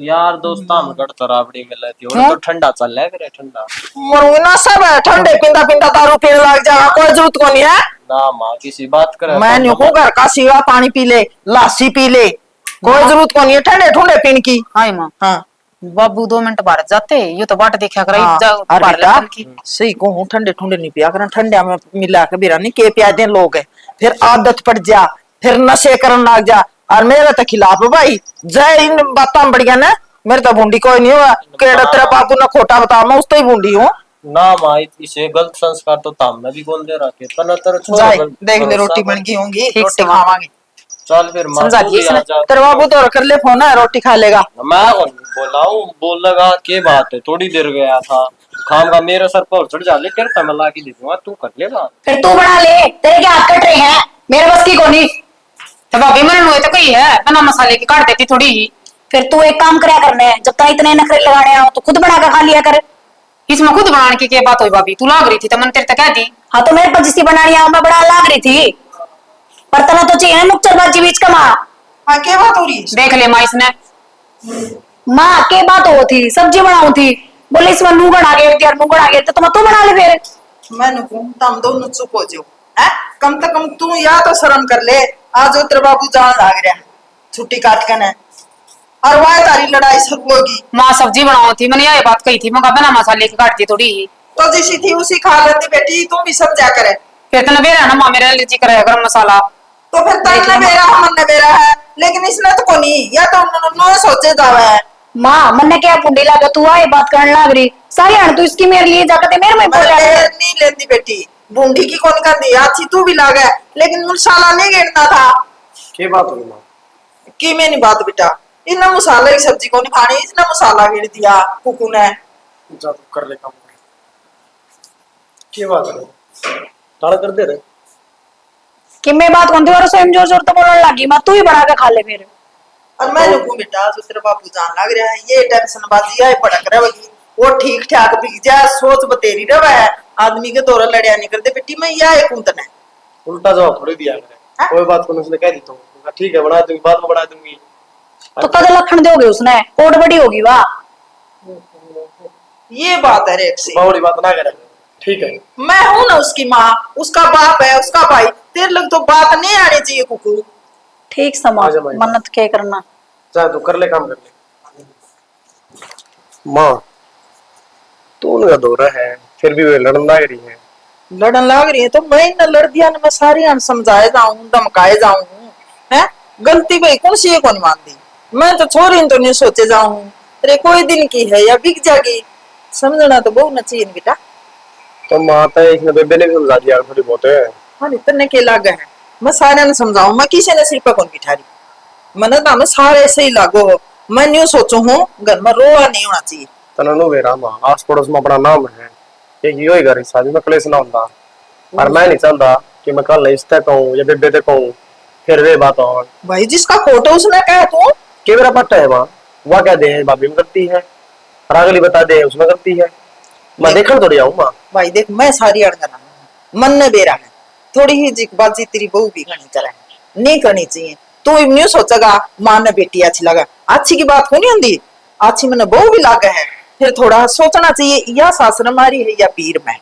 यार दोस्ता हम गड़ राबड़ी मिल थी और तो ठंडा चल रहा है ठंडा मरूंगी ना सब है ठंडे पिंदा पिंदा दारू पीने लग जाएगा कोई जरूरत को नहीं है ना माँ किसी बात करे मैं नहीं हूँ घर का सीवा पानी पी ले लासी पी ले कोई जरूरत को नहीं है ठंडे ठंडे पीने की हाँ माँ हाँ बाबू 2 मिनट बाहर जाते ये तो बाट देखा कर सही कहूँ ठंडे ठंडे नहीं पिया कर ठंडे में मिला के बिरा नहीं के पिया दे लोग है फिर आदत पड़ जा फिर नशे करन लग जा और मेरे तो खिलाफ भाई जय इन बातों बढ़िया ना मेरे तो बूंदी कोई नहीं हुआ केड़ा तेरा बाबू ने खोटा बता मैं उस तो ही बूंदी हूँ ना माँ इसे गलत संस्कार तो ताम में भी बोल दे रखे तना तेरे छोरा जाए पर देख ले भरोसा रोटी कर। बन गई होंगी ठीक रोटी से माँ। खावांगे। चल फिर माँ समझा तू दिए भी इसने। आ जा। तेरे बाबू तो कर ले फोन है रोटी खा लेगा। मैं कौन बोलाऊं बोल लगा के बात है थोड़ी देर गया था खाम का मेरे सर पर चढ़ जा ले तेरे पे मैं ला के दे दूंगा तू कर ले बात। फिर तू बना ले, तेरे क्या हाथ कट रहे हैं, मेरे बस की कोनी। तो भाभी मन हुए तो कही है बना मसाले की काट देती थोड़ी ही। फिर तू एक काम करया करने है, जब तक इतने नखरे लगाने आओ तो खुद बना कर खा लिया कर। इसमें खुद बनाने की क्या बात हुई भाभी, तू लाग रही थी तो मन तेरे तक कह दी। हाँ तो मेरे पर जिसकी बनानी आओ मैं बना लाग रही थी, पर तना तो चाहिए मुक्चरबाजी बीच का माँ। हाँ क्या बात हो रही है? देख ले माँ इसने। माँ के बात हो थी, सब्जी बनाऊ थी, बोले इसमें नू बना गए यार, नू बना गए तो तुम तू बना ले फिर। मैंने तुम दोनों चुप हो जाओ है, कम से कम तू या तो शर्म कर ले। आज तेरे बाबू जान लाग रहा है छुट्टी काट कर, और वह तारी लड़ाई शुरू होगी। माँ सब्जी बनाओ थी मैंने यही बात कही थी, मैं बना मसाले की काट दी थोड़ी ही। तो जैसी थी उसी खा लेती बेटी, तू भी समझा करे। फिर तो बेरा ना माँ मेरा एलर्जी करेगा गरम मसाला। तो फिर तन मेरा है मन मेरा है, लेकिन इसने तो को नहीं या तो उन्होंने सोचे जावा है। माँ मन ने क्या पुंडी लागा, तू आए बात करने लाग रही सारी हण तू इसकी मेरे लिए जाकर मेरे में बोला मैं नहीं लेती बेटी, बूंदी की कौन कर दी अच्छी तू भी लागा, लेकिन मसाला नहीं गिरना था। क्या बात हुई माँ? की में नहीं बात बेटा, इतना मसाला की सब्जी को नहीं खानी, इतना मसाला गिर दिया कुकू ने। जा तू कर ले काम। क्या बात है? टाड़ा कर दे रहे। कि मैं बात कौन थी और स्वयं जोर जोर तो बोलने लगी, माँ तू ही बना के खा ले फिर। और मैं लोगों बेटा जो तेरे बापू जान लग रहा है, ये टेंशन बाजी है पड़क रहा है, वो ठीक ठाक बिक जाए सोच बतेरी रहा है, आदमी के दौरा लड़िया नहीं करते बेटी, मैं यह एक उतना है। उल्टा जवाब थोड़ी दिया मैंने, कोई बात को उसने कह दी तो ठीक है बना दूंगी, बाद में बना दूंगी। तो कद लखन दोगे उसने, कोट बड़ी होगी वाह। ये बात है रेख से, बड़ी बात ना करे, ठीक है। मैं हूं ना उसकी माँ, उसका बाप है, उसका भाई, तेरे लोग तो बात नहीं आनी चाहिए कुकू। ठीक समा आजा भाई। मन्नत क्या करना। जा तू कर ले काम कर ले। माँ तू उनका दौरा है फिर भी वे लड़न लग रही है। लड़न लाग रही है तो मैं न लड़ दिया न, मैं सारी अन समझाए जाऊं धमकाए जाऊं है, गलती भाई कौन सी है कौन मान दी, मैं तो छोरी तो नहीं सोचे जाऊं, अरे कोई दिन की है या बिक जाएगी, समझना तो बहुत न चाहिए बेटा। तो माँ तो इसने बेबे ने भी समझा दिया थोड़ी बहुत है। हाँ इतने के लाग है, मैं सारे ने समझाऊं, मैं किसी ने सिर पे कौन बिठा रही, मैंने ना मैं सारे ऐसे ही लागो, मैं न्यू सोचू हूँ घर में रोआ नहीं होना चाहिए। तनु वेरा माँ आस पड़ोस में अपना नाम है, एक यो ही घर शादी में कलेश ना होता, और मैं नहीं चाहता कि मैं कल इससे कहूँ या बेबे ते कहूँ फिर वे बात और भाई जिसका फोटो उसने कहा तू के मेरा पट्टा है माँ, वह क्या दे भाभी में करती है और अगली बता दे उसमें करती है, मैं देखने थोड़ी आऊँ माँ। भाई देख मैं सारी अड़गना मन ने बेरा है, थोड़ी ही जिकबाजी तेरी बहू भी करनी करे, नहीं करनी चाहिए। तू न्यू सोचेगा माँ ने बेटी अच्छी लगा, अच्छी की बात को नहीं होती, अच्छी मैंने बहू भी लागा है, फिर थोड़ा सोचना चाहिए या सासर हमारी है या पीर में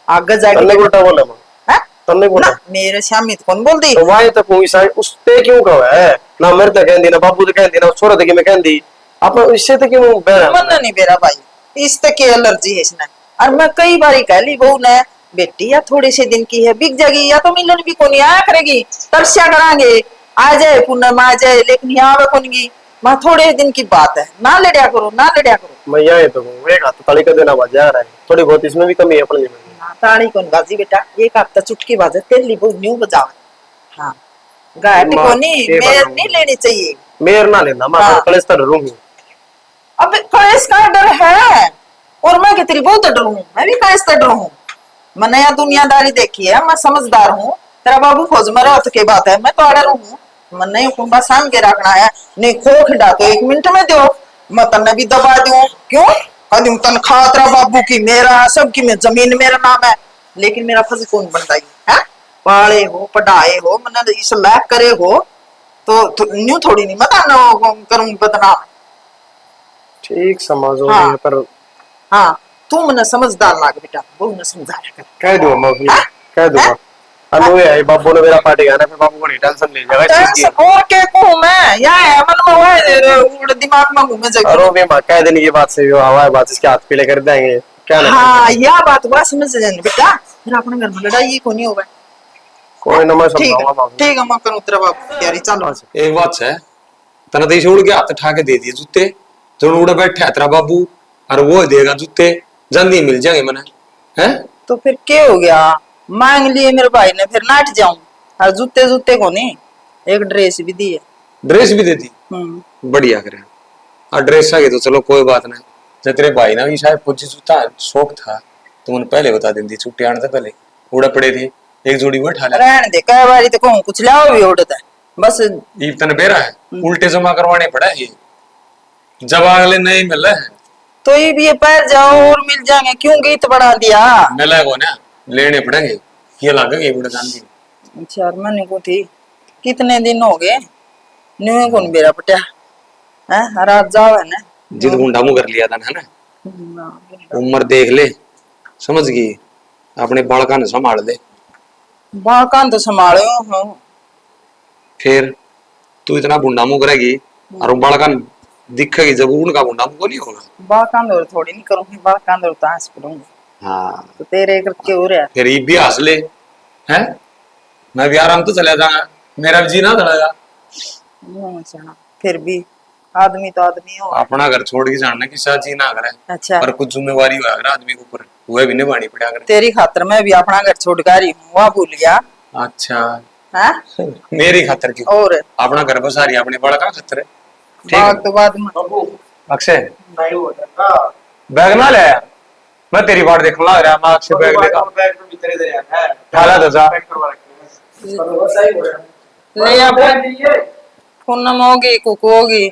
आगे तन्ने जाके उल्टा बोले माँ, हैं? तन्ने बोला ना मेरे श्यामी तो कौन बोल दी, तो वाई तक हुई साइड उस पे क्यों कहो है ना, मेरे तक कहंदी ना बाबू तक कहंदी ना छोरा तक मैं कहंदी आप इससे तक क्यों बेरा मन नहीं बेरा भाई, इस तक की एलर्जी है इसने। और मैं कई बार कह ली बहू ने बेटी या थोड़े से दिन की है बिक जाएगी, या तो मिलन भी कोनी आया करेगी, तरस्या करांगे आ जाए पूनम आ जाए, लेकिन यहाँ पे कोनी माँ थोड़े दिन की बात है, ना लड़िया करो ना लड़िया करो। मैं यहाँ तो हूँ एक हाथ ताली का देना बाजा आ रहा है, थोड़ी बहुत इसमें भी कमी है अपने में। ताड़ी कौन बाजी बेटा, एक हफ्ता चुटकी बाजे तेरे लिए बहुत न्यू बजाओ। हाँ गाट कोनी मेर नहीं लेनी चाहिए, मेर ना लेना मैं हाँ। कलेश तो डरूंगी। अब कलेश का डर है, और मैं तेरी बहुत डर हूँ, मैं भी कलेश का डर हूँ, मैं नया दुनियादारी देखी है, मैं समझदार हूँ, तेरा बाबू फौज में रहा के बात है, मैं तो अड़र हूँ, मैं नहीं कुंबा साम के रखना है, नहीं खो खिड़ा तो 1 मिनट में दो, मैं तन्ने भी दबा दूं, क्यों कदम तनख्वाह तेरा बाबू की मेरा सबकी में जमीन मेरा नाम है, लेकिन मेरा फर्ज कौन बनता है, पाले हो पढ़ाए हो मैंने इस लायक करे हो तो न्यू थोड़ी नहीं मत आना करूं बदनाम। ठीक समझो हाँ। पर हाँ तू मैंने समझदार लाग बेटा, बहू ने समझाया कर। कह दूंगा मैं हाँ? कह दूंगा अनु है बाबू ने मेरा पार्टी गाना फिर बाबू को नहीं टेंशन ले जाएगा चीज की। टेंशन और के को मैं या है मन में वो दिमाग में घूमे जगह। अरे वे मां कह देने की बात से जो हवा है बात इसके हाथ पीले कर देंगे क्या ना। हाँ यह बात हुआ समझ जाने बेटा, फिर अपने घर में लड़ाई को नहीं होगा। कोई ना मैं ठीक समझाऊंगा है बाबू ठीक है, मैं करूँ तेरा बाबू तैयारी चलो। एक बात है तना देश उड़ के हाथ उठा के दे दिए जूते जो उड़े बैठे है तेरा बाबू और वो देगा जूते जल्दी मिल जाएंगे मने हैं। तो फिर क्या हो गया, मांग लिए मेरे भाई ने, फिर नाट जाऊं। और जूते जूते को नहीं, एक ड्रेस भी दी है। ड्रेस भी दे दी, बढ़िया करे। और ड्रेस आ गई तो चलो कोई बात नहीं। जब तेरे भाई ना भी शायद फौजी जूता शौक था तो उन्हें पहले बता देती, छुट्टी आने से पहले उड़ा पड़े थे, एक जोड़ी वो उठा ले। रहने दे, कई बारी तो कहूं कुछ लाओ भी उड़ता है बस। ये तने बेरा है, उल्टे जमा करवाने पड़ा है ये, जब अगले नहीं मिले है तो ये भी ये पैर जाओ और मिल जाएंगे, क्यों गीत बढ़ा दिया। मिला को ना लेने पड़ेंगे, ये लगेगा बड़ा गांधी। अच्छा मैंने को थी कितने दिन हो गए न्यू कौन बेरा पटिया है, रात जाओ है ना। जिद गुंडा मुंह कर लिया था है ना, उम्र देख ले, समझ गई, अपने बालका ने संभाल ले। बालका तो संभालो हूं, फिर तू इतना गुंडा मुंह करेगी और बालका दिखेगी जब उनका गुंडा मुंह नहीं होगा। बालका दौर थोड़ी नहीं करूंगी, बालका दौर तो हंस करूंगी। हाँ तो तेरे करके हो रहा है। फिर ये भी हंस ले हैं, मैं भी आराम तो चला जाऊंगा, मेरा भी जीना चलेगा। अच्छा फिर भी आदमी तो आदमी हो, अपना घर छोड़ के जाना कि साथ जीना करे। अच्छा पर कुछ जिम्मेवारी हुआ अगर आदमी के ऊपर, वह भी निभानी पड़ा करे। तेरी खातर मैं भी अपना घर छोड़ कर ही हूँ, वहाँ भूल गया अच्छा है। मेरी खातर क्यों, और अपना घर बसारी अपने बड़ा का खातर है। बाग तो बाद में अक्षय बैग ना ले, मैं तेरी बात देखने लग रहा, मैं अक्षय बैग लेगा ठाला तो जा ले अपना पूनम होगी कुक होगी,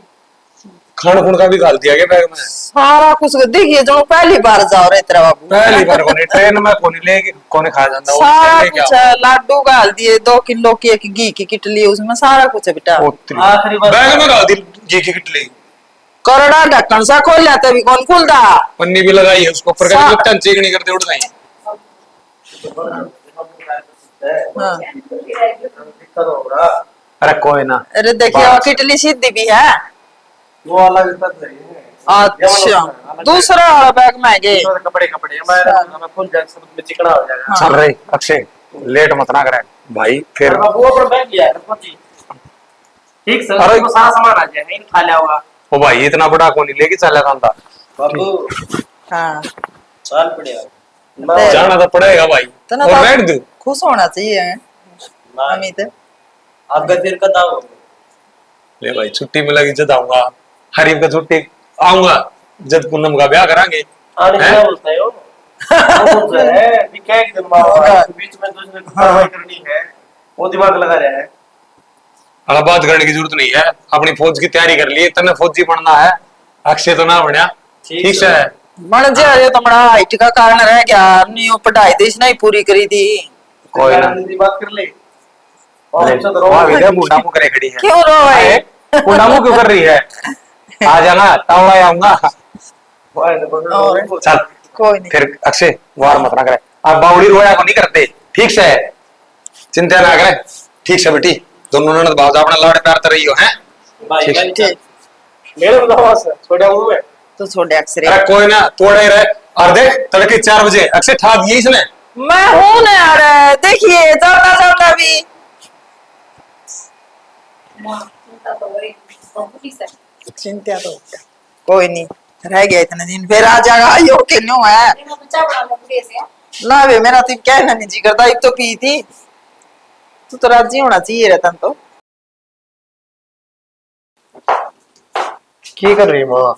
खान खुन का भी गाल दिया गया बैग में, सारा कुछ देखिए जो पहली बार जाओ रे तेरा बाबू, पहली बार कोने ट्रेन में कोने ले कोने खा जाता वो सारा ले कुछ क्या है, लाडू गाल दिए 2 किलो की, एक घी की किटली, उसमें सारा कुछ है बेटा। आखिरी बार बैग में गाल दी घी की किटली, करड़ा ढक्कन सा खोल लेते भी कौन खुलता। पन्नी भी लगाई है उसको ऊपर, कभी टन चेक नहीं करते उड़ गई। हाँ। अरे कोई ना, अरे देखिए वो किटली सीधी भी है। वो अलग तक नहीं है। अच्छा दूसरा वाला बैग में गए कपड़े मैं फुल जैक सब में चिकना हो जाएगा। चल रही अक्षय लेट मत ना करे भाई, फिर वो पर बैग लिया है पहुंची ठीक सर, अरे तो सारा सामान आ जाएगा, इन खा लिया होगा ओ भाई इतना बड़ा कौन लेके चला था, बाबू। हाँ चल पड़ेगा जाना तो पड़ेगा भाई, तना और तो बैठ दू खुश होना चाहिए अमित। अब फिर कद आओ ले भाई छुट्टी मिलेगी जब आऊंगा, हरीफ का छुट्टी आऊंगा जब पूनम का ब्याह करांगे। आने क्या बोलता है वो जो है कि क्या एक दिन बाद बीच में दूसरे को कार्रवाई करनी है, वो दिमाग लगा रहा है। अब बात करने की जरूरत नहीं है, अपनी फौज की तैयारी कर ली, तने फौजी बनना है, अक्षय तो ना बनया ठीक है। बन जा ये तो बड़ा हाइट का कारण रह गया, नहीं वो पढ़ाई तो इसने ही पूरी करी थी। कोई ना बात कर ले मुंडा मुंह करे खड़ी है, क्यों रो है मुंडा मुंह क्यों कर रही है, आ जाना तावड़ा आऊंगा। चल कोई नहीं, फिर अक्षय वार मत ना करे, अब बावड़ी रोया को नहीं करते ठीक से, चिंता ना करे ठीक से बेटी, दोनों ने भाव अपना लाड़ प्यार कर रही हो हैं ठीक मेरे बताओ छोटा हूँ मैं तो छोड़े अक्सर। अरे कोई ना तोड़े ही रहे, और देख तड़के 4 बजे अक्षय ठा दिए इसने, मैं हूं ना यार, देखिए जाना जाना भी चिंता तो कोई नहीं, रह गया इतने दिन, फिर आ जाएगा यो के न्यू है ना वे मेरा तो कहना नहीं जी करता, एक तो पी थी तू तो राजी होना चाहिए रहता तो। की कर रही माँ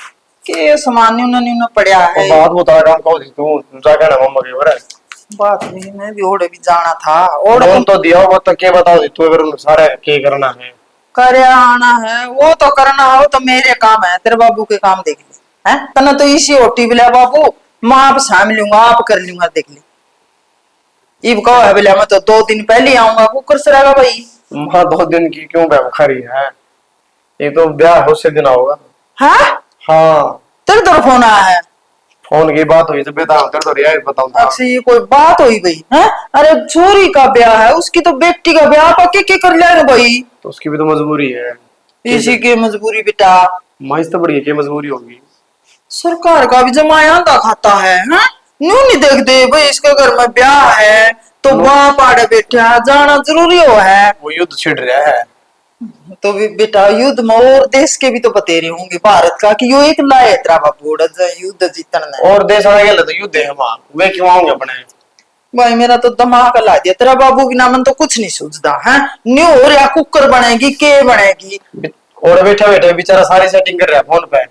के सामान न्यून पड़ा है, बात बता रहा हूँ तू जा कहना मम्मा के बारे बात भी मैं भी ओड़े भी जाना था, और लोन तो दिया वो तो क्या बताओ तू अगर सारे क्या करना है, करे आना है वो तो करना हो तो मेरे काम है, तेरे बाबू के काम देख ले हैं, तना तो इसी ओटी बिला बाबू मैं आप साम लूंगा आप कर लूंगा देख ले, इब कहो है बिला मैं तो 2 दिन पहले आऊंगा, वो कर सरेगा भाई। माँ 2 दिन की क्यों बेबखरी है, ये तो ब्याह हो से दिन होगा। हाँ हाँ तेरे तो फोन आया है, फोन की बात हुई तो बेटा तेरे तो रिया बताऊं अक्सर ये कोई बात हुई भाई हैं, अरे छोरी का ब्याह है, उसकी तो बेटी का ब्याह आप के कर लिया भाई, तो उसकी भी तो मजबूरी है, इसी की मजबूरी बेटा, माइस तो बड़ी क्या मजबूरी होगी, सरकार का भी जमाया आंदा खाता है हाँ? न्यू नहीं देखते भाई इसके घर में ब्याह है तो वहां पाड़े बैठा जाना जरूरी हो है, वो युद्ध छिड़ रहा है तो बेटा युद्ध में और देश के भी तो बतेरे होंगे भारत का कि यो एक लाए तेरा बाबू युद्ध जीतने ने। और देश वाले गए तो युद्ध है वहां, वे क्यों आऊंगे अपने। भाई मेरा तो दिमाग हिला दिया तेरा बाबू बिना मन तो कुछ नहीं सूझता है। न्यू हो रहा कुकर बनेगी के बनेगी। और बैठे बैठे बेचारा सारी सेटिंग कर रहा है फोन पे,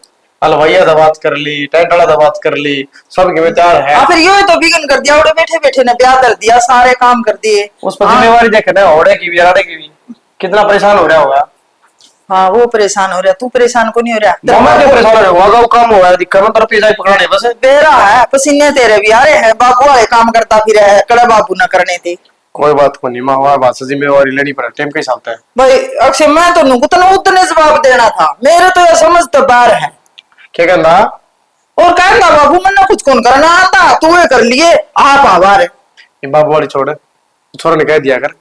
हलवाइया से बात कर ली, टेंट वाला से बात कर ली, सबके विचार है। फिर यो तो बिगन कर दिया और बैठे बैठे ने ब्याह कर दिया, सारे काम कर दिए। उस पर जिम्मेवारी देखना है, ओड़े की भी आड़े की भी, कितना परेशान हो रहा होगा। हाँ वो परेशान हो रहा, तू परेशान को नहीं हो रहा। मैं क्यों परेशान हो रहा, काम हो रहा है, दिक्कत में तरफ जाए पकड़ने बस बेरा है, पसीने तेरे भी आ रहे हैं, बाबू वाले काम करता फिर है, कड़ा बाबू ना करने थे। कोई बात को नहीं, माँ बात से जिम्मेवारी लेनी पड़े, टाइम के हिसाब से। भाई अक्षय मैं तो नुकतना उतने जवाब देना था, मेरे तो यह समझ तो बार है। क्या कहना और कहना बाबू मैंने कुछ कौन करना आता, तू ये कर लिए आप आभार। ये बाबू वाली छोड़, छोरा ने कह दिया कर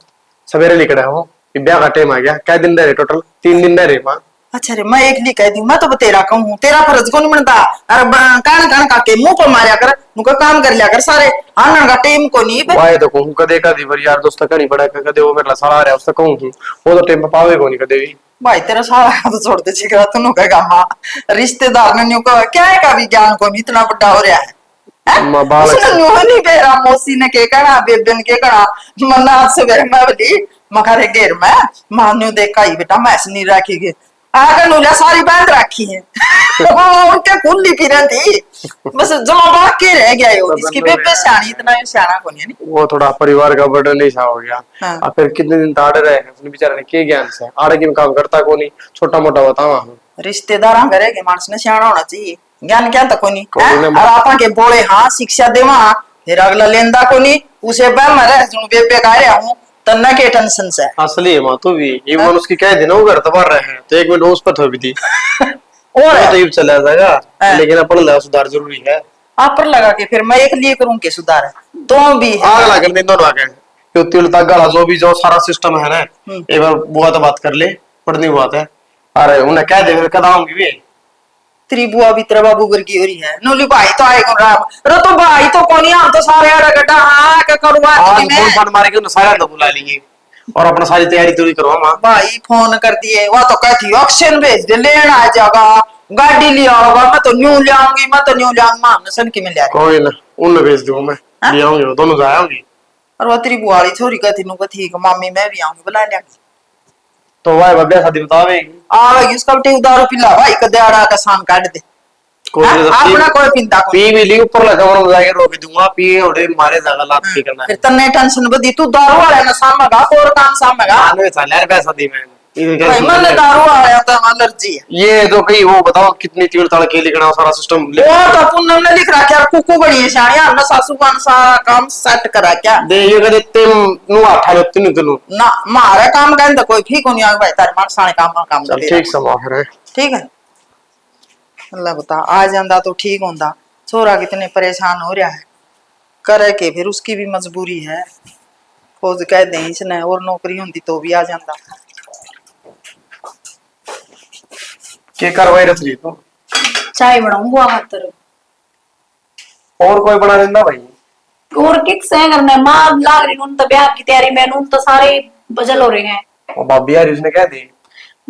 सवेरे लिखड़ा हो, ब्याह का टाइम आ गया, क्या दिन दे रहे टोटल 3 दिन दे रहे माँ। अच्छा रे मैं एक ली कह दी, मैं तो तेरा कहूँ, तेरा फर्ज कौन बनता। अरे कान कान का के मुंह पर मारिया कर, मुका काम कर लिया कर सारे, आना का टाइम को नहीं। वाए तो कहूँ कदे का दी यार दोस्त का नहीं पड़ा, कदे वो मेरा सारा आ रहा है उससे कहूँ वो तो टाइम पे पावे को नहीं कदे भी। भाई तेरा सारा तो छोड़ दे जिगरा, तू कहेगा माँ रिश्तेदार ने न्यू कहा क्या है का भी ज्ञान को भी इतना बड़ा हो रहा है। उसने न्यू नहीं बेरा मौसी ने के कहा बेबन के कहा मना से बेरा मैं बोली मखारे घेर में मान्यू देखा ही बेटा मैं नहीं रखी आगे नूला सारी बांध रखी है उनके खुली फिर थी बस जमा बाकी रह गया है इसकी बेबे सियानी इतना सियाना को नहीं। वो थोड़ा परिवार का बर्डन नहीं सा हो गया। हाँ। फिर कितने दिन ताड़े रहे अपने बेचारे ने के ज्ञान से आड़े की काम करता को नहीं, छोटा मोटा बतावा रिश्तेदार करे के मानस ने सियाना होना चाहिए, ज्ञान क्या तक नहीं और आप के बोले हाँ शिक्षा देवा फिर अगला लेंदा को नहीं उसे मरे बेबे का रहा हूँ तन्ना के टेंशन से असली है माँ तो भी एक बार उसकी कह देना वो घर तबार रहे हैं तो 1 मिनट उस पर थो भी थी और तो ये चला जाएगा, लेकिन अपन लगा सुधार जरूरी है। आप पर लगा के फिर मैं एक लिए करूं के सुधार तो भी आग लगा दिन दोनों आगे क्यों तिल तक गाला जो भी जो सारा सिस्टम है ना एक बार बुआ तो बात कर ले पढ़नी बात है। अरे उन्हें कह दे फिर कदा आऊंगी भी तेरी बुआ भी तेरा बाबू वर्गी हो रही है नोली भाई तो आए कौन राम रो तो भाई तो कौन हम तो सारे आड़ा गड्ढा हाँ क्या करूँगा आज फोन फोन मारे के उन्हें सारा तो बुला लेंगे और अपना सारी तैयारी तो करवा माँ भाई फोन कर दिए वह तो कहती ऑक्शन भेज दे लेना आ जाएगा गाड़ी लिया होगा मैं तो न्यू ले आऊंगी मैं तो न्यू ले आऊंगा हमने सन की में ले कोई ना उन्हें भेज दूंगा मैं ले आऊंगी दोनों जाएंगे। और वो तेरी बुआड़ी छोरी कहती नु कथी मामी मैं भी आऊंगी बुला लिया तो भाई बब्बे शादी बतावेगी आ उसका बेटे उदारो पिला भाई कदेड़ा का शाम काट दे अपना कोई पिंता को पी भी ली ऊपर लगा और जाके रोक दूंगा पी और मारे जागा लात की करना फिर तन्ने टेंशन बदी तू दारू वाले ना सामगा और काम सामगा आने चल यार पैसा दी मैं भाई मन दारू वाले तो एलर्जी है ये तो कहीं वो बताओ कितनी तीर ताड़ के लिखना सारा सिस्टम वो तो पुण्य ने लिख रखा है कुकू बड़ी है शानिया हमने सासू का सारा काम सेट करा क्या दे ये कदे तुम नु आठा लो तीन तनु ना मारे काम कहन तो कोई ठीक नहीं आ भाई तार मार सारे काम चल ठीक समा है ठीक है अल्लाह बता आ जांदा तो ठीक होंदा छोरा कितने परेशान हो रहा है करे के फिर उसकी भी मजबूरी है खोज कह दे इसने और नौकरी होंदी तो भी आ जांदा के करवाई रही तो चाय बनाऊंगा खातर और कोई बना देंदा भाई और किक से करना है मां लाग रही उन तो ब्याह की तैयारी में उन तो सारे बजल हो रहे हैं और भाभी यार उसने कह दी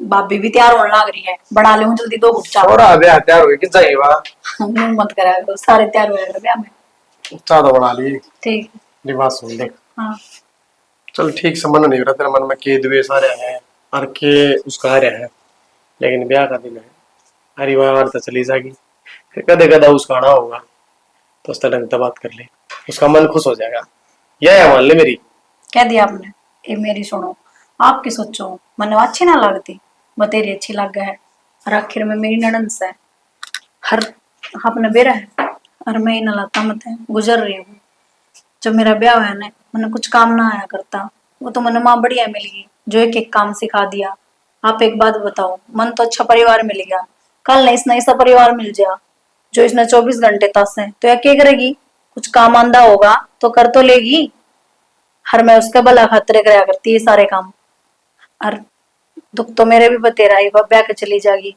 भाभी भी तैयार होने लग रही है बना ले जल्दी 2 घुट चाय और ब्याह तैयार हो गई कि चाहिए वा मुंह मत करा करो सारे तैयार हो गए ब्याह में चाह तो बना ली ठीक लिबास सुन देख हाँ चल ठीक समझ नहीं रहा तेरे मन में के दुए सारे हैं और के उसका आ रहा है लेकिन ब्याह का दिन है हरिवार तो चली जाएगी फिर कदे कदा उसका आना होगा तो उस तरह से बात कर ले उसका मन खुश हो जाएगा यह मान ले मेरी कह दिया आपने ये मेरी सुनो आपकी सोचो मन अच्छी ना लगती बतेरी अच्छी लग गया है और आखिर में मेरी ननद से हर अपने बेरा है और मैं इन लाता मत है गुजर रही हूँ जब मेरा ब्याह है ना मैंने कुछ काम ना आया करता वो तो मैंने माँ बढ़िया मिल गई जो एक काम सिखा दिया। आप एक बात बताओ मन तो अच्छा परिवार मिल गया कल नहीं इसने ऐसा परिवार मिल जाए जो इसने 24 घंटे तस है तो या क्या करेगी कुछ काम आंदा होगा तो कर तो लेगी हर मैं उसका भला खातिर कराया करती है सारे काम और दुख तो मेरे भी बतेरा है ब्याह के चली जाएगी।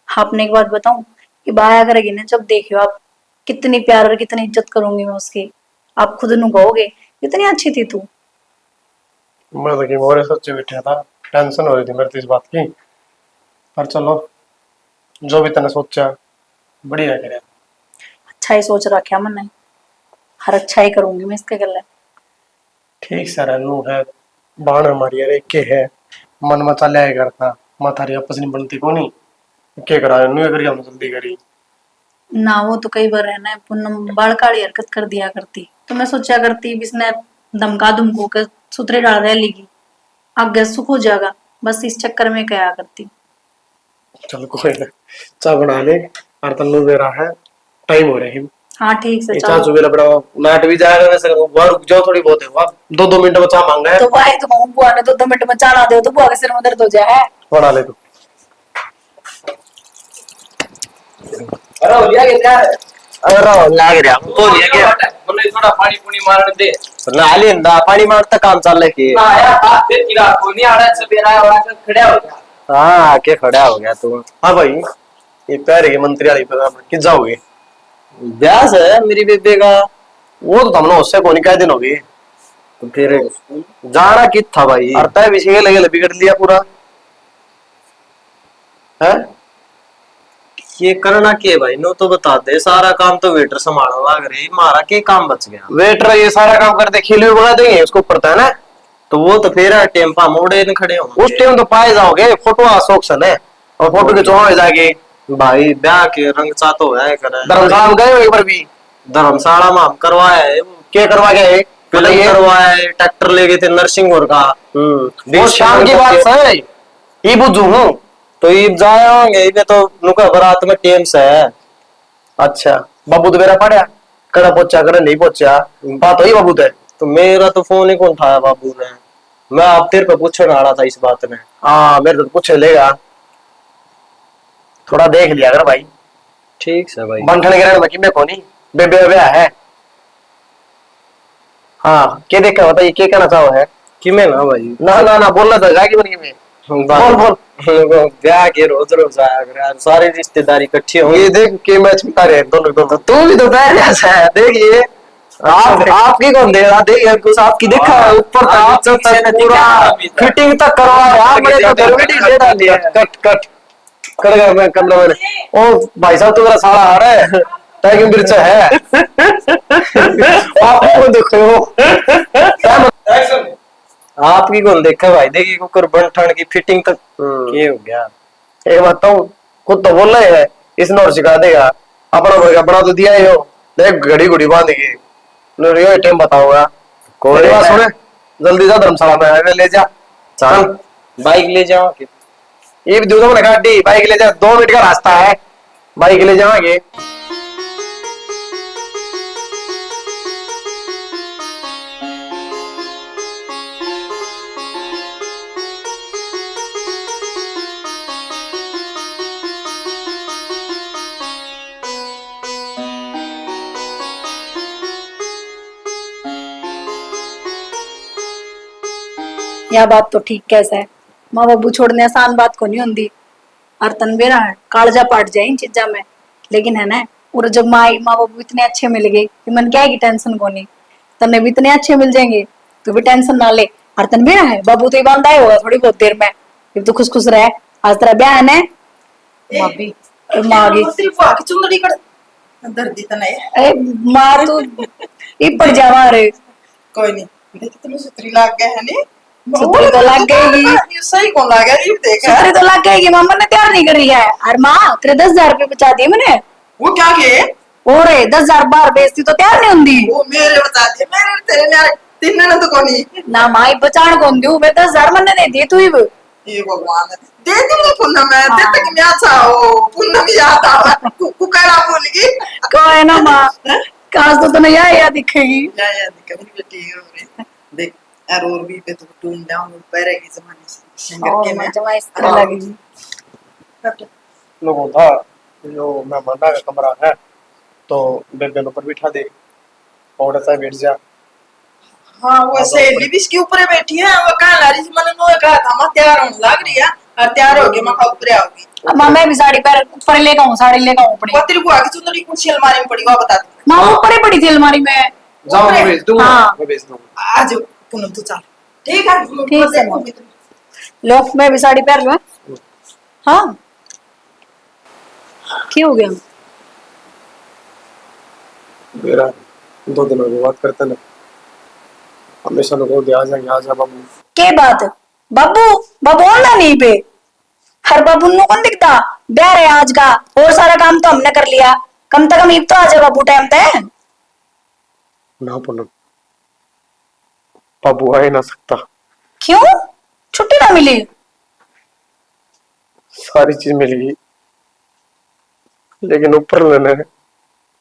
आपने एक बात बताऊं कि बाया करेगी ना जब देखियो आप कितनी प्यार और कितनी इज्जत करूंगी मैं उसकी आप खुद नु कहोगे कितनी अच्छी थी तू। मैं तो कि मोरे सच्चे बैठा था टेंशन हो रही थी मेरे तो इस बात की। पर चलो जो भी तने सोचा बढ़िया करे। अच्छा ही सोच रखा मैंने, हर अच्छा ही करूंगी मैं इसके गले। ठीक सर नू है बाण हमारी अरे के है मन मचा ले करता माथारी आपस नहीं बनती को नहीं के करा नू करी हम जल्दी करी। ना वो तो कई बार है ना पूनम बड़काड़ी हरकत कर दिया करती, तो मैं सोचा करती इसने धमका धमको के सुतरे डाल रह लेगी, आगे सुख हो जाएगा, बस इस चक्कर में क्या करती। चल कोई ना चा बना ले और तन्नू मेरा है टाइम हो रहा है। हाँ ठीक से चा चलो। सुबह बड़ा नाट भी जाएगा वैसे वहां रुक जाओ थोड़ी बहुत है वहां 2-2 मिनट में चा मांगा है तो भाई तो कहूँ बुआ ने 2-2 मिनट में चाला दे तो बुआ के सिर में दर्द हो जाए। बना ले तू। अरे हो लिया क्या है? अरे लाग रहा तो लिया क्या मुन्ने थोड़ा पानी पुनी मारने दे ना लेंदा पानी मारता काम चल रहा की। ना आया बात फिर की रात को नहीं आड़ा से बेरा और खड़ा हो गया। हाँ आके खड़ा हो गया तू। हाँ भाई ये पैर के मंत्री वाली पर कि जाओगे ब्यास है मेरी बेबे का। वो तो तुमने उससे कौन क्या दिन हो गए तो फिर जाना कित था भाई। और तय विषय लगे बिगड़ लिया पूरा है। ये करना के भाई नो तो बता दे, सारा काम तो वेटर संभालने लग रही, हमारा के काम बच गया। वेटर ये सारा काम करते खिले बना देंगे उसको ऊपर है ना। तो वो तो फिर टेम्पा मोड़े न खड़े होंगे उस टाइम तो पाए जाओगे फोटो शौक है और फोटो के चौहान जाके भाई। ब्याह के रंग चा तो है करे धर्मशाला में गए हो एक बार भी। धर्मशाला में हम करवाया है, क्या करवा गए फिल्म करवाया है, ट्रैक्टर ले गए थे नरसिंह होर का। वो शाम की बात है ये बुझू हूँ तो ईब जाएंगे इबे तो नुका बारात में टेम से है। अच्छा बाबू तो मेरा पड़ा कड़ा पहुंचा कड़ा नहीं पहुंचा बात हुई बाबू ते। तो मेरा तो फोन ही कौन उठाया बाबू ने, मैं आप तेरे पे पूछने आ रहा था इस बात ने। हाँ मेरे तो पूछे लेगा थोड़ा देख लिया अगर भाई। ठीक है भाई बंठन गिरण में किमे कोनी बेबे बेबे है। हाँ क्या देखा बताइए क्या कहना चाहो है कि मैं ना भाई ना ना ना बोलना था जागी बन में बोल बोल। ब्याह के रोज रोज आया कर यार, सारी रिश्तेदारी इकट्ठी होंगी। ये देख के मैच बिता रहे हैं दोनों दोनों। तू भी तो पैर जैसा है देखिए आप आपकी कौन दे रहा देखिए कुछ आपकी देखा है ऊपर था आप तक पूरा फिटिंग तक करवाया आपने तो गरबड़ी दे डाली है। कट कट कर गया मैं कमरा में। ओ भाई साहब तो मेरा साला आ रहा है टाइगर मिर्चा है आपको देखो आपकी कौन देखा भाई, देखिए कुकर बंठन की फिटिंग तक ये हो गया। एक बात तो खुद तो बोल रहे हैं इस नौर सिखा देगा अपना वर्ग बना तो दिया ही हो देख घड़ी घड़ी बांध के ये टाइम बताऊंगा कोई बात सुने जल्दी जा धर्मशाला में ले जा चल बाइक ले जाओ ये भी दूसरा ने गाड़ी बाइक ले जा 2 मिनट का रास्ता है बाइक ले जाएंगे। यह बात तो ठीक कैसा है, माँ बाबू छोड़ने आसान बात को नहीं होती। और तनबेरा है कालजा पाट जाए इन चीजा में, लेकिन है ना और जब माँ बाबू इतने अच्छे मिल गए कि मन क्या है कि टेंशन को नहीं, तन्ने भी इतने अच्छे मिल जाएंगे तो भी टेंशन ना ले। और तनबेरा है बाबू तो ईमानदार होगा थोड़ी बहुत देर में, फिर तो खुश खुश रहे। आज तेरा ब्याह है ना भाभी माँ आ गई। तेरी बुआ की चुंदड़ी कर दर्दी तो नहीं है। अरे माँ तू इपड़ जावा रे। कोई नहीं देख तुम्हें सुतरी लाग गया है नी सुतरी तो लग गई। ये सही कौन लाग गया ये देख सुतरी तो लग गई मामा ने तैयार नहीं करी है। और माँ तेरे 10,000 रुपए बचा दिए मैंने। वो क्या किए और 10,000 बार बेचती तो तैयार नहीं होंगी वो मेरे बता दिए मेरे तेरे ने तीन ने तो कोनी ना माई बचान कौन दू मैं 10,000 मैंने दे दिए तू ही। ये भगवान दे दूंगा पुन्ना मैं दे तक मैं अच्छा हो पुन्ना भी याद आवा कुकड़ा बोलेगी कोई ना माँ काश तो तने याद दिखेगी। या कभी बेटी हो रे देख यार और भी पे तो टून डाउन पैरे की जमाने से सिंगर के में जमा इस तरह लगेगी। लोगों था जो मेहमाना का कमरा है तो बेबे ऊपर बिठा दे और ऐसा बैठ जा। हाँ वो सहेली भी इसके ऊपर बैठी है वो कहाँ ला रही थी मैंने नो कहा था मैं तैयार होने लग रही है और तैयार हो गई मैं ऊपर आओगी। माँ मैं भी साड़ी पहन ऊपर लेकर आऊँ साड़ी लेकर आऊँ अपनी। वो तेरी बुआ की चुंदड़ी कुछ अलमारी में पड़ी वो बता दे। माँ ऊपर ही पड़ी थी अलमारी में। जाओ मैं भेज दूंगा हाँ। मैं भेज दूंगा। आज पूनम तू चल ठीक है ठीक है। लो मैं भी साड़ी पहन लूं। हाँ क्या हो गया? मेरा 2 दिन हो गए बात करते ना, हमेशा लोगों को आ जाएंगे, आ जा बाबू। के बात? बाबू बाबू ना नहीं पे हर बाबू नु कौन दिखता? ब्याह है आज का और सारा काम तो हमने कर लिया, कम से कम ईब तो आ जा बाबू टाइम पे। ना पूनम, बाबू आ ही ना सकता। क्यों? छुट्टी ना मिली? सारी चीज मिल गई, लेकिन ऊपर मैंने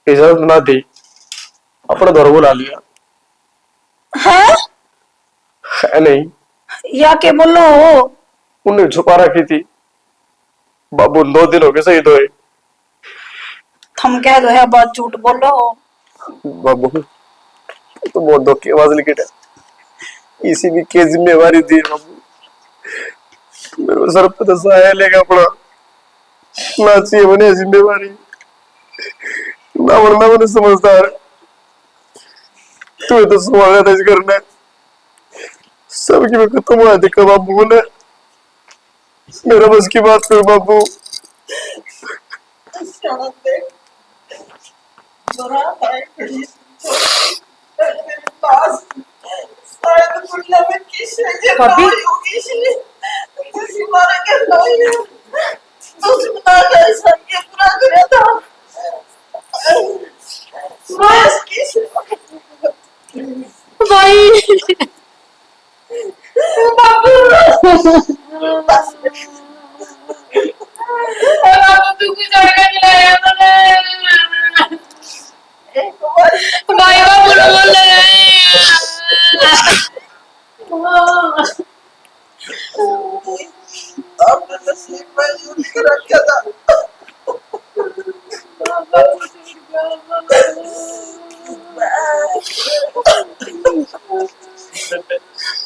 इजाजत ना दी, अपना दौर बुला लिया। है है नहीं, या के बोलो? उन्हें छुपा रखी थी। बाबू 2 दिन हो गए शहीद हुए। थम कह दो है बात झूठ बोलो। बाबू तो बहुत धोखेबाज निकले, इसी भी की जिम्मेवारी दी बाबू। मेरे को सर पे तो साया लेगा पड़ा, ना चाहिए बने जिम्मेवारी, ना वरना मैंने समझदार। तू तो स्वागत है इस करना, सबकी में खत्म हुआ देखा बाबू ने, मेरा बस की बात करो बाबू।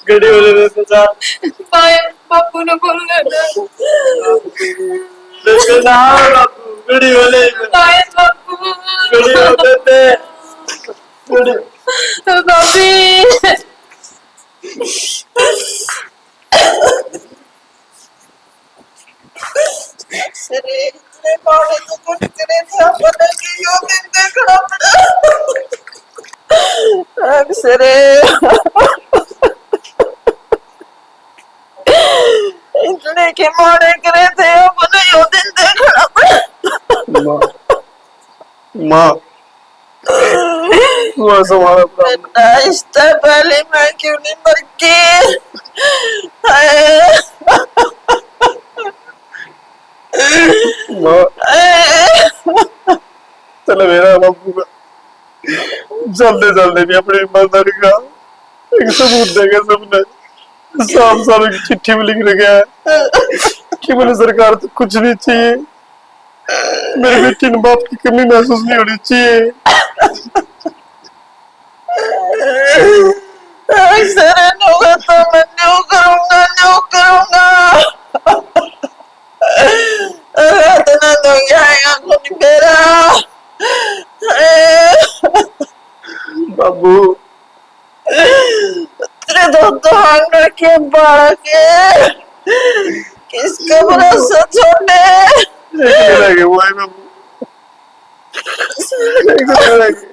गड़ी वाले तो बापू ने बोल बाबू, गड़ी वाले बापू गड़ी होते थे गड़ी। भाभी इतने के मारे करे थे अपने यो दिन देखना पड़ा। माँ माँ माँ संभालो अपना। बेटा इससे पहले मैं क्यों नहीं मर गई? हाय। माँ चलो मेरा बाबू का जल्दी जल्दी भी अपनी ईमानदारी का एक सबूत देगा सबने। 7 सालों की चिट्ठी में लिख रखा है कि मुझे सरकार तो कुछ नहीं चाहिए, मेरे बेटी ने बाप की कमी महसूस नहीं होनी चाहिए। अक्सर होगा तो मैं न्यू करूंगा न्यू करूंगा। इतना तो जाएगा कुछ मेरा। बाबू तेरे तो हाथ रखे बाढ़ के किसके भरोसे छोड़े? एक रह गए वो है बाबू, एक रह गए।